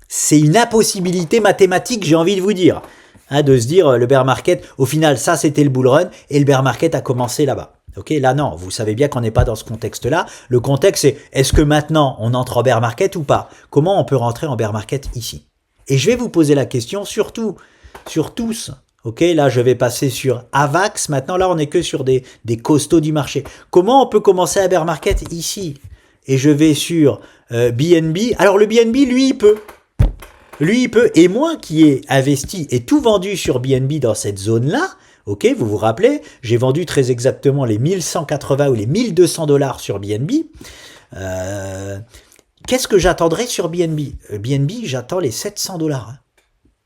C'est une impossibilité mathématique, j'ai envie de vous dire. Hein, de se dire, le bear market, au final, ça, c'était le bull run, et le bear market a commencé là-bas. Ok, là non, vous savez bien qu'on n'est pas dans ce contexte-là. Le contexte c'est, est-ce que maintenant on entre en bear market ou pas? Comment on peut rentrer en bear market ici? Et je vais vous poser la question surtout, sur tous. Ok, là je vais passer sur AVAX. Maintenant là on n'est que sur des costauds du marché. Comment on peut commencer un bear market ici? Et je vais sur BNB. Alors le BNB, lui il peut. Lui il peut. Et moi qui ai investi et tout vendu sur BNB dans cette zone-là, ok, vous vous rappelez, j'ai vendu très exactement les 1180 ou les 1200 dollars sur BNB. Qu'est-ce que j'attendrai sur BNB? BNB, j'attends les 700 dollars. Hein.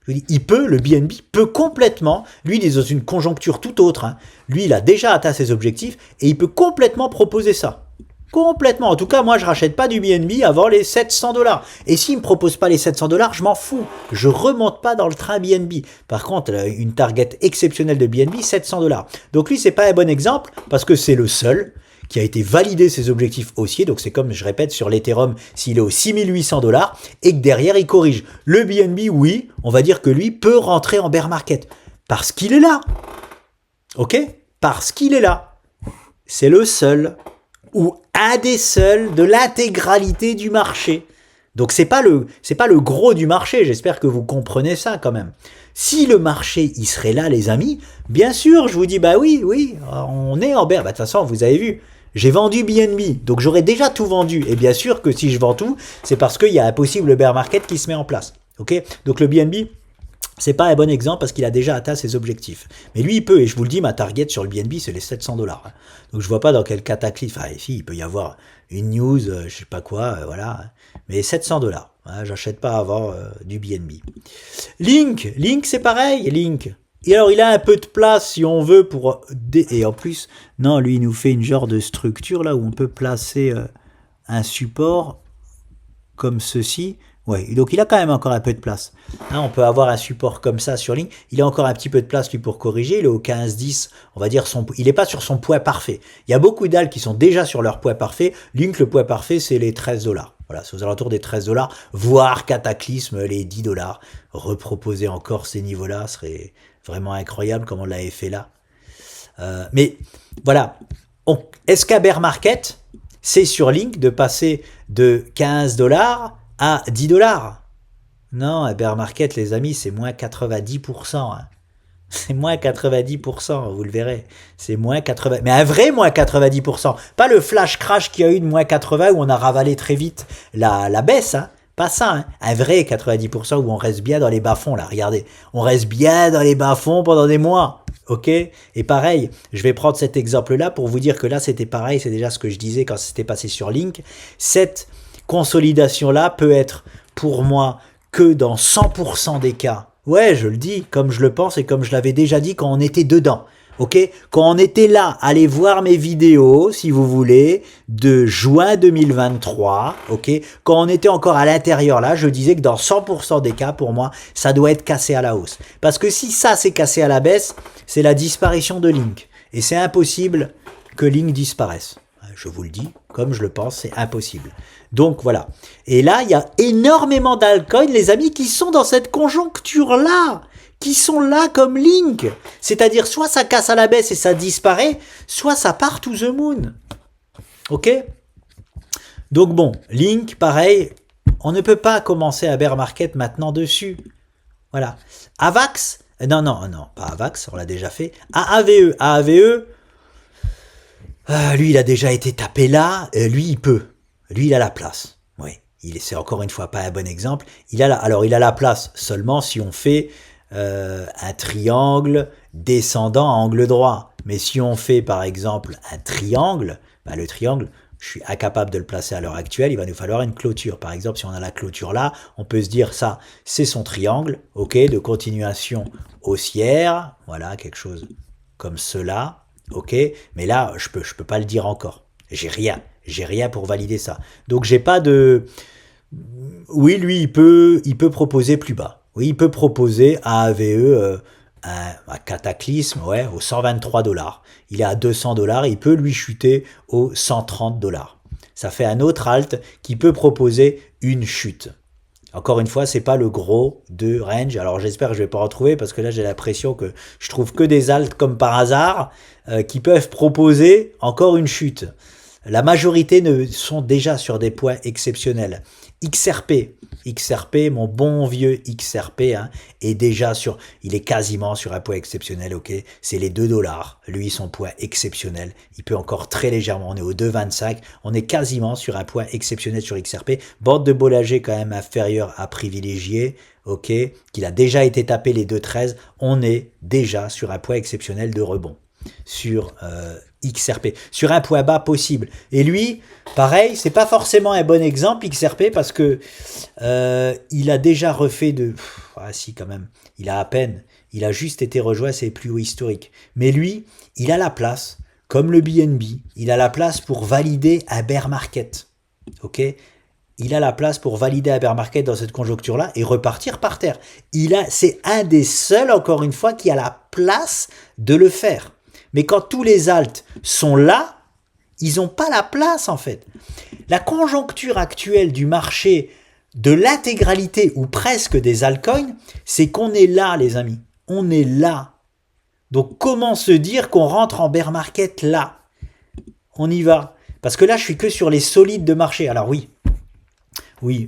Je dis, le BNB peut complètement, lui il est dans une conjoncture tout autre. Hein. Lui il a déjà atteint ses objectifs et il peut complètement proposer ça. Complètement. En tout cas, moi, je rachète pas du BNB avant les 700 dollars. Et s'il ne me propose pas les 700 dollars, je m'en fous. Je remonte pas dans le train BNB. Par contre, une target exceptionnelle de BNB, 700 dollars. Donc lui, c'est pas un bon exemple parce que c'est le seul qui a été validé ses objectifs haussiers, donc c'est comme je répète sur l'Ethereum s'il est aux 6800 $, et que derrière il corrige. Le BNB, oui, on va dire que lui peut rentrer en bear market, parce qu'il est là, ok? Parce qu'il est là. C'est le seul, ou un des seuls de l'intégralité du marché. Donc c'est pas le gros du marché, j'espère que vous comprenez ça quand même. Si le marché il serait là les amis, bien sûr je vous dis bah oui, on est en bear. Bah de toute façon vous avez vu, j'ai vendu BNB, donc j'aurais déjà tout vendu. Et bien sûr que si je vends tout, c'est parce qu'il y a un possible bear market qui se met en place. Ok? Donc le BNB, c'est pas un bon exemple parce qu'il a déjà atteint ses objectifs. Mais lui, il peut, et je vous le dis, ma target sur le BNB, c'est les 700 $. Donc je vois pas dans quel cataclysme. Enfin, ici, il peut y avoir une news, je sais pas quoi, voilà. Mais 700 $. Hein, j'achète pas avant du BNB. Link, c'est pareil, Link. Et alors, il a un peu de place si on veut pour... Et en plus, non, lui, il nous fait une genre de structure là où on peut placer un support comme ceci. Ouais, donc il a quand même encore un peu de place. Hein, on peut avoir un support comme ça sur Link. Il a encore un petit peu de place lui pour corriger. Il est au 15-10, on va dire, il n'est pas sur son poids parfait. Il y a beaucoup d'alts qui sont déjà sur leur poids parfait. Link, le poids parfait, c'est les 13 $. Voilà, c'est aux alentours des 13 $, voire Cataclysme, les 10 $. Reproposer encore ces niveaux-là serait vraiment incroyable comme on l'avait fait là. Mais voilà, est-ce qu'à bear market, c'est sur Link de passer de 15 $ à 10 $. Non, à bear market, les amis, c'est moins 90%. Hein. C'est moins 90%, vous le verrez. C'est moins 80%. Mais un vrai moins 90%. Pas le flash crash qu'il y a eu de moins 80 où on a ravalé très vite la baisse. Hein. Pas ça. Hein. Un vrai 90% où on reste bien dans les bas-fonds, là. Regardez. On reste bien dans les bas-fonds pendant des mois. Ok? Et pareil, je vais prendre cet exemple-là pour vous dire que là, c'était pareil. C'est déjà ce que je disais quand c'était passé sur Link. Cette consolidation-là peut être pour moi que dans 100% des cas. Ouais, je le dis comme je le pense et comme je l'avais déjà dit quand on était dedans. Ok? Quand on était là, allez voir mes vidéos, si vous voulez, de juin 2023. Ok? Quand on était encore à l'intérieur là, je disais que dans 100% des cas, pour moi, ça doit être cassé à la hausse. Parce que si ça c'est cassé à la baisse, c'est la disparition de Link. Et c'est impossible que Link disparaisse. Je vous le dis, comme je le pense, c'est impossible. Donc voilà. Et là, il y a énormément d'altcoins, les amis, qui sont dans cette conjoncture-là, qui sont là comme Link. C'est-à-dire, soit ça casse à la baisse et ça disparaît, soit ça part to the moon. Ok? Donc bon, Link, pareil, on ne peut pas commencer à bear market maintenant dessus. Voilà. Avax, non, pas Avax, on l'a déjà fait. AAVE, lui, il a déjà été tapé là. Lui, il peut. Lui, il a la place. Oui, c'est encore une fois pas un bon exemple. Alors, il a la place seulement si on fait un triangle descendant à angle droit. Mais si on fait, par exemple, un triangle, le triangle, je suis incapable de le placer à l'heure actuelle. Il va nous falloir une clôture. Par exemple, si on a la clôture là, on peut se dire ça, c'est son triangle, ok, de continuation haussière. Voilà, quelque chose comme cela. Ok, mais là, je peux pas le dire encore. J'ai rien pour valider ça. Donc, j'ai pas de... Oui, lui, il peut proposer plus bas. Oui, il peut proposer à AVE un cataclysme, ouais, aux 123 $. Il est à 200 $, il peut lui chuter aux 130 $. Ça fait un autre alt qui peut proposer une chute. Encore une fois, c'est pas le gros de range. Alors j'espère que je vais pas retrouver parce que là j'ai l'impression que je trouve que des alts comme par hasard qui peuvent proposer encore une chute. La majorité sont déjà sur des points exceptionnels. XRP, mon bon vieux XRP, hein, est déjà il est quasiment sur un point exceptionnel, ok. C'est les 2 $. Lui, son point exceptionnel. Il peut encore très légèrement. On est au 2,25. On est quasiment sur un point exceptionnel sur XRP. Bande de Bollinger quand même inférieure à privilégier, ok. Qu'il a déjà été tapé les 2,13. On est déjà sur un point exceptionnel de rebond. Sur XRP, sur un point bas possible. Et lui, pareil, c'est pas forcément un bon exemple XRP parce que il a déjà refait si quand même, il a juste été rejoint à ses plus hauts historiques. Mais lui, il a la place, comme le BNB, il a la place pour valider un bear market. Ok? Il a la place pour valider un bear market dans cette conjoncture-là et repartir par terre. C'est un des seuls, encore une fois, qui a la place de le faire. Mais quand tous les alts sont là, Ils n'ont pas la place en fait. La conjoncture actuelle du marché de l'intégralité ou presque des altcoins, c'est qu'on est là les amis. On est là. Donc comment se dire qu'on rentre en bear market là? On y va. Parce que là je suis que sur les solides de marché. Alors oui,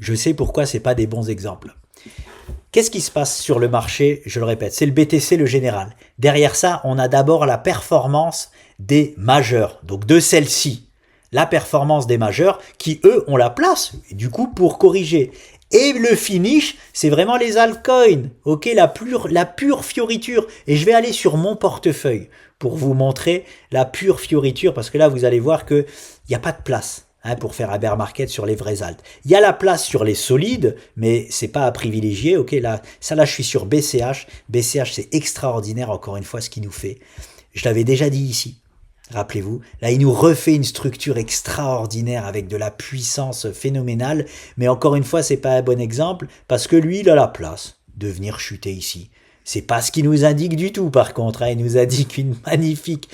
je sais pourquoi c'est pas des bons exemples. Qu'est-ce qui se passe sur le marché? Je le répète, c'est le BTC, le général. Derrière ça, on a d'abord la performance des majeurs, donc de celles-ci. La performance des majeurs qui, eux, ont la place, du coup, pour corriger. Et le finish, c'est vraiment les altcoins, ok, la pure fioriture. Et je vais aller sur mon portefeuille pour vous montrer la pure fioriture, parce que là, vous allez voir qu'il n'y a pas de place. Pour faire un bear market sur les vrais alts. Il y a la place sur les solides, mais c'est pas à privilégier. Ok, là, je suis sur BCH. BCH, c'est extraordinaire, encore une fois, ce qu'il nous fait. Je l'avais déjà dit ici. Rappelez-vous, là, il nous refait une structure extraordinaire avec de la puissance phénoménale. Mais encore une fois, c'est pas un bon exemple parce que lui, il a la place de venir chuter ici. C'est pas ce qu'il nous indique du tout, par contre. Il nous indique une magnifique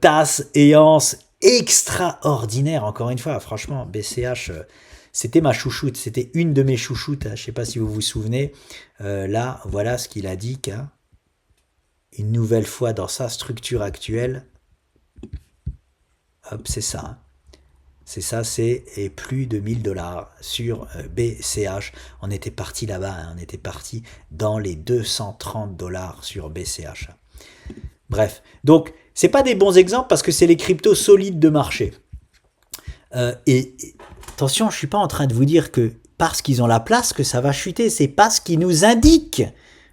tasse éance extraordinaire, encore une fois, franchement, BCH, c'était ma chouchoute, c'était une de mes chouchoutes, je ne sais pas si vous vous souvenez, là, voilà ce qu'il indique, une nouvelle fois dans sa structure actuelle, hop, c'est ça, c'est plus de 1000$ sur BCH, on était parti là-bas, on était parti dans les 230$ sur BCH. Bref, donc c'est pas des bons exemples parce que c'est les cryptos solides de marché. Et attention, je suis pas en train de vous dire que parce qu'ils ont la place que ça va chuter, c'est pas ce qu'ils nous indiquent.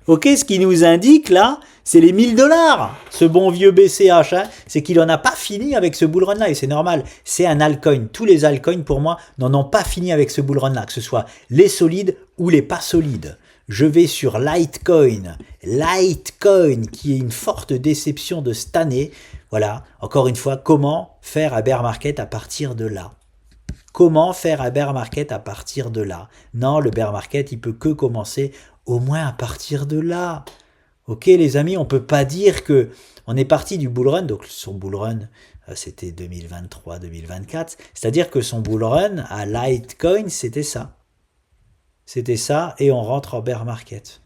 Ok, ce qui nous indique là, c'est les 1000$. Ce bon vieux BCH, c'est qu'il en a pas fini avec ce bull run là et c'est normal. C'est un altcoin. Tous les altcoins pour moi n'en ont pas fini avec ce bull run là, que ce soit les solides ou les pas solides. Je vais sur Litecoin qui est une forte déception de cette année. Voilà, encore une fois, comment faire un bear market à partir de là? Comment faire un bear market à partir de là? Non, le bear market, il peut que commencer au moins à partir de là. Ok les amis, on peut pas dire que on est parti du bull run, donc son bull run c'était 2023-2024, c'est-à-dire que son bull run à Litecoin c'était ça. C'était ça, et on rentre en bear market.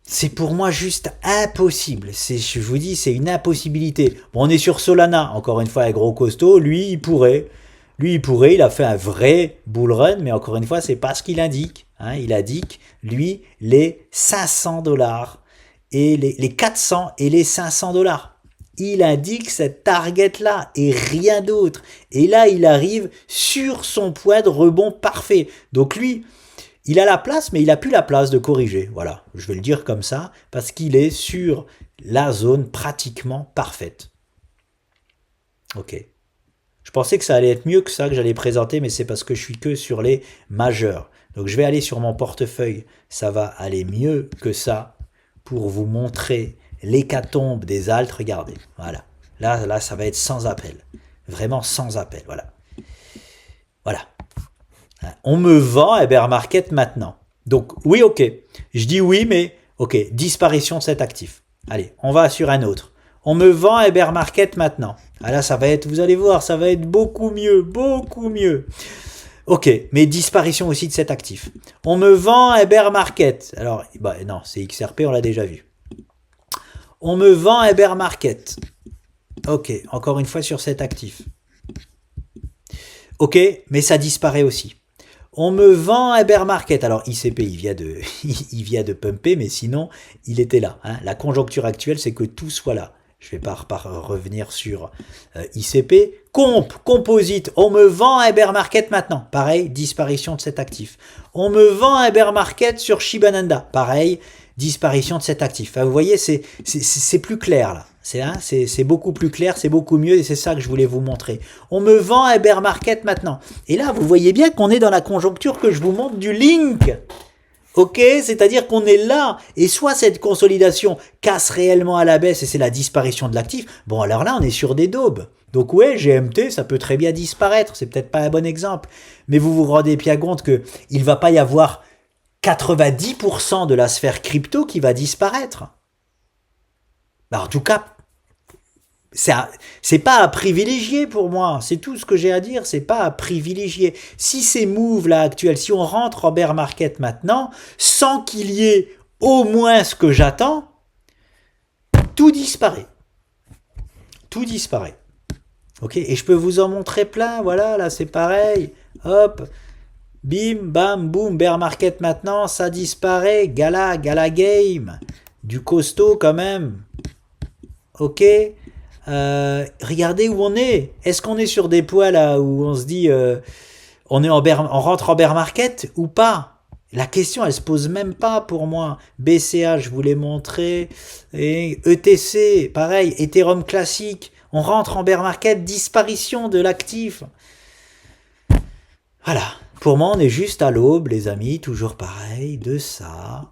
C'est pour moi juste impossible. Je vous dis, c'est une impossibilité. Bon, on est sur Solana, encore une fois, un gros costaud. Lui, il pourrait. Il a fait un vrai bull run, mais encore une fois, c'est pas ce qu'il indique. Il indique, lui, les 500$ et les 400 et les 500$. Il indique cette target-là et rien d'autre. Et là, il arrive sur son point de rebond parfait. Donc lui, il a la place, mais il n'a plus la place de corriger. Voilà, je vais le dire comme ça, parce qu'il est sur la zone pratiquement parfaite. Ok. Je pensais que ça allait être mieux que ça que j'allais présenter, mais c'est parce que je suis que sur les majeurs. Donc je vais aller sur mon portefeuille, ça va aller mieux que ça pour vous montrer l'hécatombe des alts, regardez, voilà. Là, ça va être sans appel. Vraiment sans appel, voilà. Voilà. On me vend un bear market maintenant. Donc, oui, ok. Je dis oui, mais ok, disparition de cet actif. Allez, on va sur un autre. On me vend un bear market maintenant. Ah là, ça va être, vous allez voir, ça va être beaucoup mieux, beaucoup mieux. Ok, mais disparition aussi de cet actif. On me vend un bear market. Alors, non, c'est XRP, on l'a déjà vu. On me vend un bear market. Ok, encore une fois sur cet actif. Ok, mais ça disparaît aussi. On me vend un bear market. Alors ICP, il vient de pumper, mais sinon, il était là. La conjoncture actuelle, c'est que tout soit là. Je vais pas revenir sur ICP. Composite, on me vend un bear market maintenant. Pareil, disparition de cet actif. On me vend un bear market sur Shiba Inu. Pareil, disparition de cet actif. Vous voyez, c'est plus clair là. C'est beaucoup plus clair, c'est beaucoup mieux et c'est ça que je voulais vous montrer. On me vend un bear market maintenant. Et là, vous voyez bien qu'on est dans la conjoncture que je vous montre du link. Ok, c'est-à-dire qu'on est là, et soit cette consolidation casse réellement à la baisse et c'est la disparition de l'actif, bon alors là on est sur des daubes. Donc ouais, GMT, ça peut très bien disparaître, c'est peut-être pas un bon exemple, mais vous vous rendez bien compte qu'il ne va pas y avoir 90% de la sphère crypto qui va disparaître. En tout cas, c'est pas à privilégier pour moi. C'est tout ce que j'ai à dire. C'est pas à privilégier. Si ces moves là actuels, si on rentre en bear market maintenant, sans qu'il y ait au moins ce que j'attends, tout disparaît. Tout disparaît. Ok, et je peux vous en montrer plein. Voilà, là c'est pareil. Hop, bim, bam, boum, bear market maintenant, ça disparaît. Gala game, du costaud quand même. Ok. Regardez où on est. Est-ce qu'on est sur des poids là où on se dit on rentre en bear market ou pas? La question elle se pose même pas pour moi. BCA je vous l'ai montré, et ETC pareil, Ethereum classique, on rentre en bear market, disparition de l'actif. Voilà, pour moi on est juste à l'aube les amis, toujours pareil, de ça,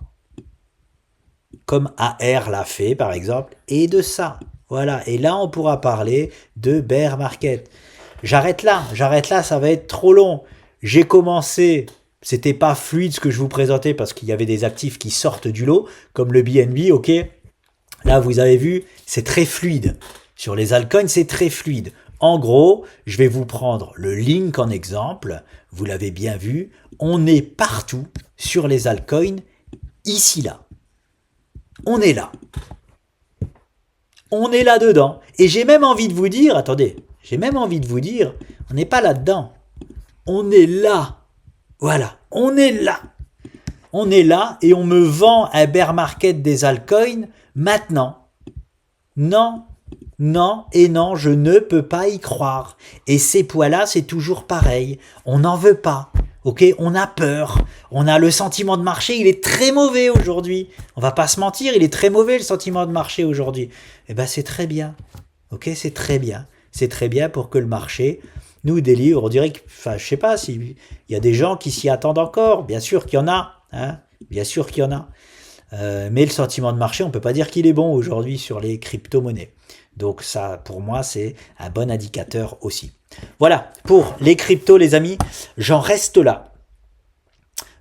comme AR l'a fait par exemple, et de ça. Voilà, et là on pourra parler de bear market. J'arrête là, ça va être trop long. J'ai commencé, c'était pas fluide ce que je vous présentais parce qu'il y avait des actifs qui sortent du lot, comme le BNB, ok. Là vous avez vu, c'est très fluide. Sur les altcoins, c'est très fluide. En gros, je vais vous prendre le Link en exemple, vous l'avez bien vu, on est partout sur les altcoins, ici là. On est là. On est là-dedans. Et j'ai même envie de vous dire, attendez, on n'est pas là-dedans. On est là. Voilà, on est là. On est là et on me vend un bear market des altcoins maintenant. Non, je ne peux pas y croire. Et ces poids-là, c'est toujours pareil. On n'en veut pas. Ok, on a peur. On a le sentiment de marché, il est très mauvais aujourd'hui. On va pas se mentir, il est très mauvais le sentiment de marché aujourd'hui. Eh ben c'est très bien. Ok, c'est très bien. C'est très bien pour que le marché nous délivre. On dirait que, enfin, je sais pas s'il y a des gens qui s'y attendent encore. Bien sûr qu'il y en a. Hein, bien sûr qu'il y en a. Mais le sentiment de marché, on peut pas dire qu'il est bon aujourd'hui sur les crypto-monnaies. Donc ça, pour moi, c'est un bon indicateur aussi. Voilà, pour les cryptos, les amis, j'en reste là.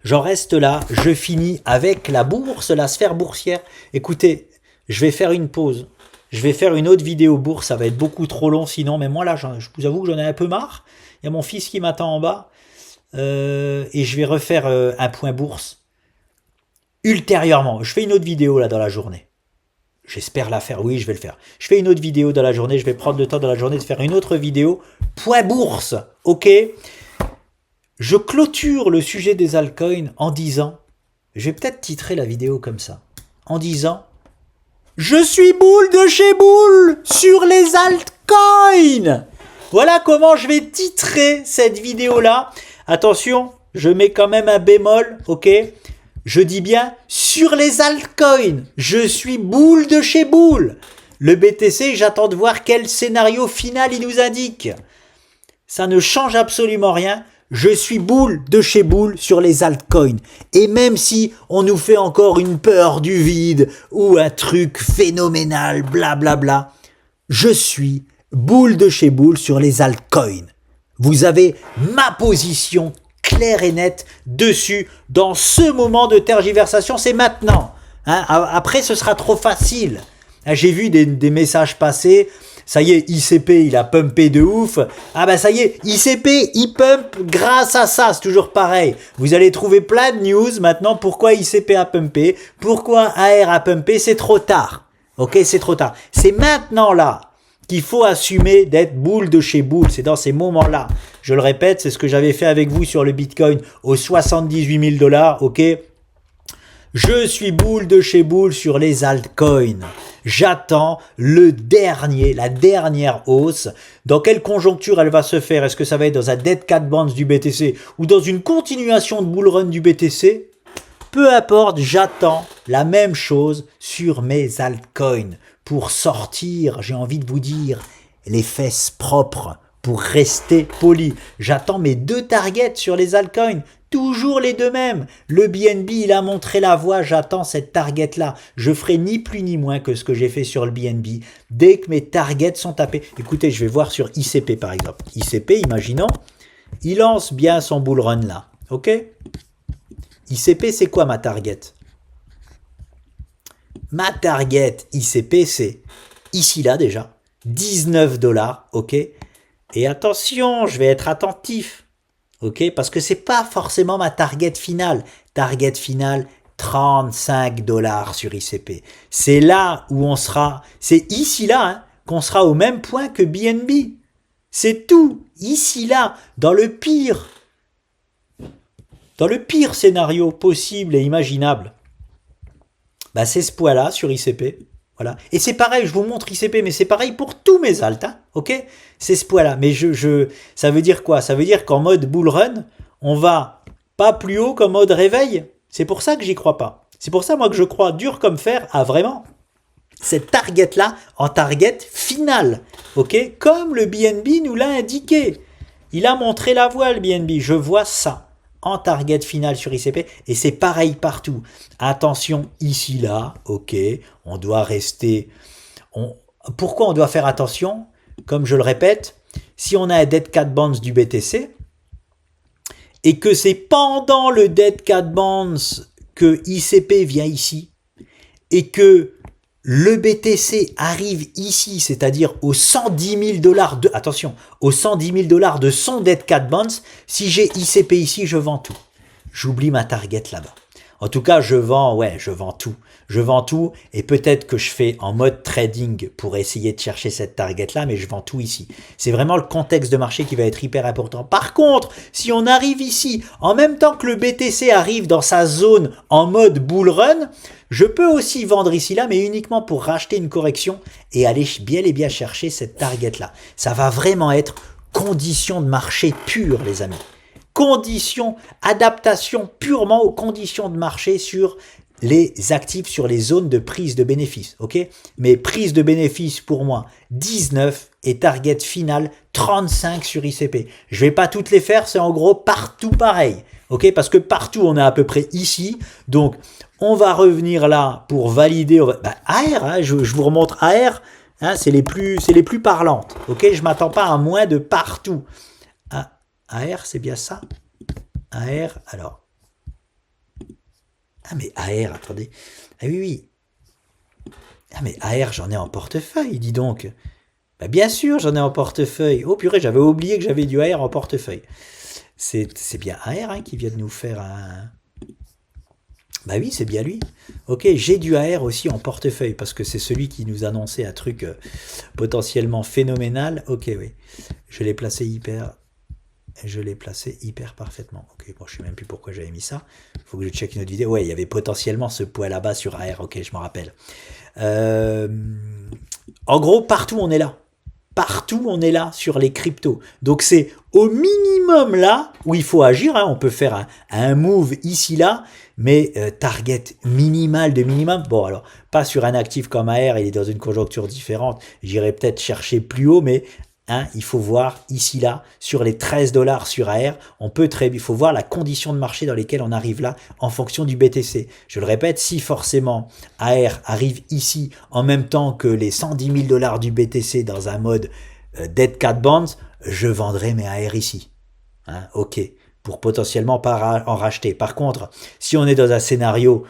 Je finis avec la bourse, la sphère boursière. Écoutez, je vais faire une pause. Je vais faire une autre vidéo bourse, ça va être beaucoup trop long sinon. Mais moi là, je vous avoue que j'en ai un peu marre. Il y a mon fils qui m'attend en bas. Et je vais refaire un point bourse. Ultérieurement, je fais une autre vidéo là dans la journée. J'espère la faire, oui je vais le faire. Je fais une autre vidéo dans la journée, je vais prendre le temps dans la journée de faire une autre vidéo. Point bourse, ok. Je clôture le sujet des altcoins en disant, je vais peut-être titrer la vidéo comme ça, en disant, je suis boule de chez boule sur les altcoins. Voilà comment je vais titrer cette vidéo-là. Attention, je mets quand même un bémol, ok. Je dis bien sur les altcoins. Je suis boule de chez boule. Le BTC, j'attends de voir quel scénario final il nous indique. Ça ne change absolument rien. Je suis boule de chez boule sur les altcoins. Et même si on nous fait encore une peur du vide ou un truc phénoménal, blablabla, je suis boule de chez boule sur les altcoins. Vous avez ma position claire et nette dessus dans ce moment de tergiversation, c'est maintenant. Hein, après, ce sera trop facile. Hein, j'ai vu des messages passer. Ça y est, ICP, il a pumpé de ouf. Ah bah ça y est, ICP, il pump grâce à ça, c'est toujours pareil. Vous allez trouver plein de news maintenant, pourquoi ICP a pumpé, pourquoi AR a pumpé, c'est trop tard. Ok, c'est trop tard. C'est maintenant là qu'il faut assumer d'être boule de chez boule. C'est dans ces moments-là. Je le répète, c'est ce que j'avais fait avec vous sur le Bitcoin aux 78 000 $, ok. Je suis boule de chez boule sur les altcoins. J'attends la dernière hausse. Dans quelle conjoncture elle va se faire? Est-ce que ça va être dans un dead cat bounce du BTC ou dans une continuation de bull run du BTC? Peu importe, j'attends la même chose sur mes altcoins. Pour sortir, j'ai envie de vous dire, les fesses propres, pour rester poli. J'attends mes deux targets sur les altcoins, toujours les deux mêmes. Le BNB, il a montré la voie, j'attends cette target-là. Je ferai ni plus ni moins que ce que j'ai fait sur le BNB. Dès que mes targets sont tapés, écoutez, je vais voir sur ICP par exemple. ICP, imaginons, il lance bien son bull run là, ok? ICP, c'est quoi ma target? Ma target ICP, c'est ici là déjà. $19, ok? Et attention, je vais être attentif, ok? Parce que c'est pas forcément ma target finale. Target finale, $35 sur ICP. C'est là où on sera, c'est ici là hein, qu'on sera au même point que BNB. C'est tout, ici là, dans le pire scénario possible et imaginable. Bah c'est ce point-là sur ICP. Voilà. Et c'est pareil, je vous montre ICP, mais c'est pareil pour tous mes alts, hein, ok? C'est ce point-là. Mais ça veut dire quoi? Ça veut dire qu'en mode bull run, on va pas plus haut qu'en mode réveil. C'est pour ça que j'y crois pas. C'est pour ça, moi, que je crois dur comme fer à vraiment cette target-là en target finale, ok? Comme le BNB nous l'a indiqué. Il a montré la voie, le BNB. Je vois ça en target finale sur ICP et c'est pareil partout. Attention, ici, là, ok, on doit rester... Pourquoi on doit faire attention? Comme je le répète, si on a un dead cat bounce du BTC et que c'est pendant le dead cat bounce que ICP vient ici et que le BTC arrive ici, c'est-à-dire aux $110 000 de, attention, aux $110 000 de son dead cat bounce, si j'ai ICP ici, je vends tout. J'oublie ma target là-bas. En tout cas, je vends tout. Je vends tout et peut-être que je fais en mode trading pour essayer de chercher cette target-là, mais je vends tout ici. C'est vraiment le contexte de marché qui va être hyper important. Par contre, si on arrive ici, en même temps que le BTC arrive dans sa zone en mode bull run, je peux aussi vendre ici là, mais uniquement pour racheter une correction et aller bien et bien chercher cette target-là. Ça va vraiment être condition de marché pure, les amis. Conditions, adaptation purement aux conditions de marché sur les actifs, sur les zones de prise de bénéfices, ok? Mais prise de bénéfices pour moi, 19 et target final 35 sur ICP. Je vais pas toutes les faire, c'est en gros partout pareil, ok? Parce que partout on est à peu près ici, donc on va revenir là pour valider. AR, hein, je vous remontre AR, hein, c'est les plus parlantes, ok? Je m'attends pas à moins de partout. AR, c'est bien ça? AR, alors. Ah, mais AR, attendez. Ah oui, oui. Ah, mais AR, j'en ai en portefeuille, dis donc. Bah, bien sûr, j'en ai en portefeuille. Oh, purée, j'avais oublié que j'avais du AR en portefeuille. C'est bien AR hein, qui vient de nous faire un... Bah oui, c'est bien lui. Ok, j'ai du AR aussi en portefeuille, parce que c'est celui qui nous annonçait un truc potentiellement phénoménal. Ok, oui. Je l'ai placé hyper parfaitement. Ok, bon, je sais même plus pourquoi j'avais mis ça. Il faut que je check une autre vidéo. Ouais, il y avait potentiellement ce poids là-bas sur AR. Ok, je m'en rappelle. En gros, partout on est là. Partout on est là sur les cryptos. Donc c'est au minimum là où il faut agir. Hein. On peut faire un move ici là, mais target minimal de minimum. Bon alors, pas sur un actif comme AR, il est dans une conjoncture différente. J'irai peut-être chercher plus haut, mais hein, il faut voir ici là sur les $13 sur AR, il faut voir la condition de marché dans lesquelles on arrive là en fonction du BTC. Je le répète, si forcément AR arrive ici en même temps que les $110 000 du BTC dans un mode dead cat bonds, je vendrai mes AR ici. Hein, ok, pour potentiellement pas en racheter. Par contre, si on est dans un scénario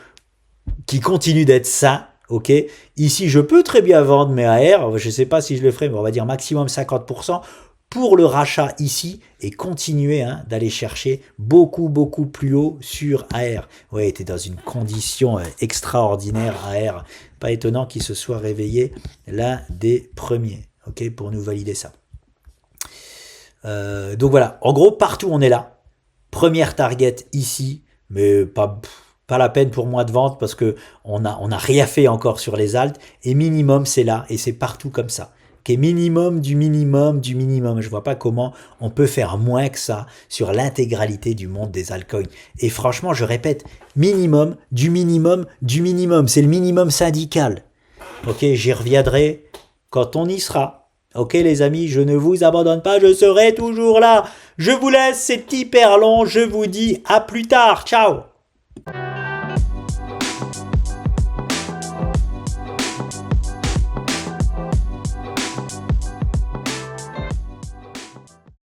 qui continue d'être sain, ok, ici je peux très bien vendre mes AR, je ne sais pas si je le ferai, mais on va dire maximum 50% pour le rachat ici et continuer hein, d'aller chercher beaucoup plus haut sur AR. Ouais, tu es dans une condition extraordinaire AR, pas étonnant qu'il se soit réveillé l'un des premiers, ok, pour nous valider ça. Donc voilà, en gros partout on est là, première target ici, mais pas la peine pour moi de vendre parce que on a rien fait encore sur les alts et minimum c'est là et c'est partout comme ça. Okay, minimum du minimum du minimum. Je vois pas comment on peut faire moins que ça sur l'intégralité du monde des altcoins. Et franchement, je répète, minimum du minimum du minimum. C'est le minimum syndical. Ok, j'y reviendrai quand on y sera. Ok les amis, je ne vous abandonne pas, je serai toujours là. Je vous laisse, c'est hyper long. Je vous dis à plus tard. Ciao.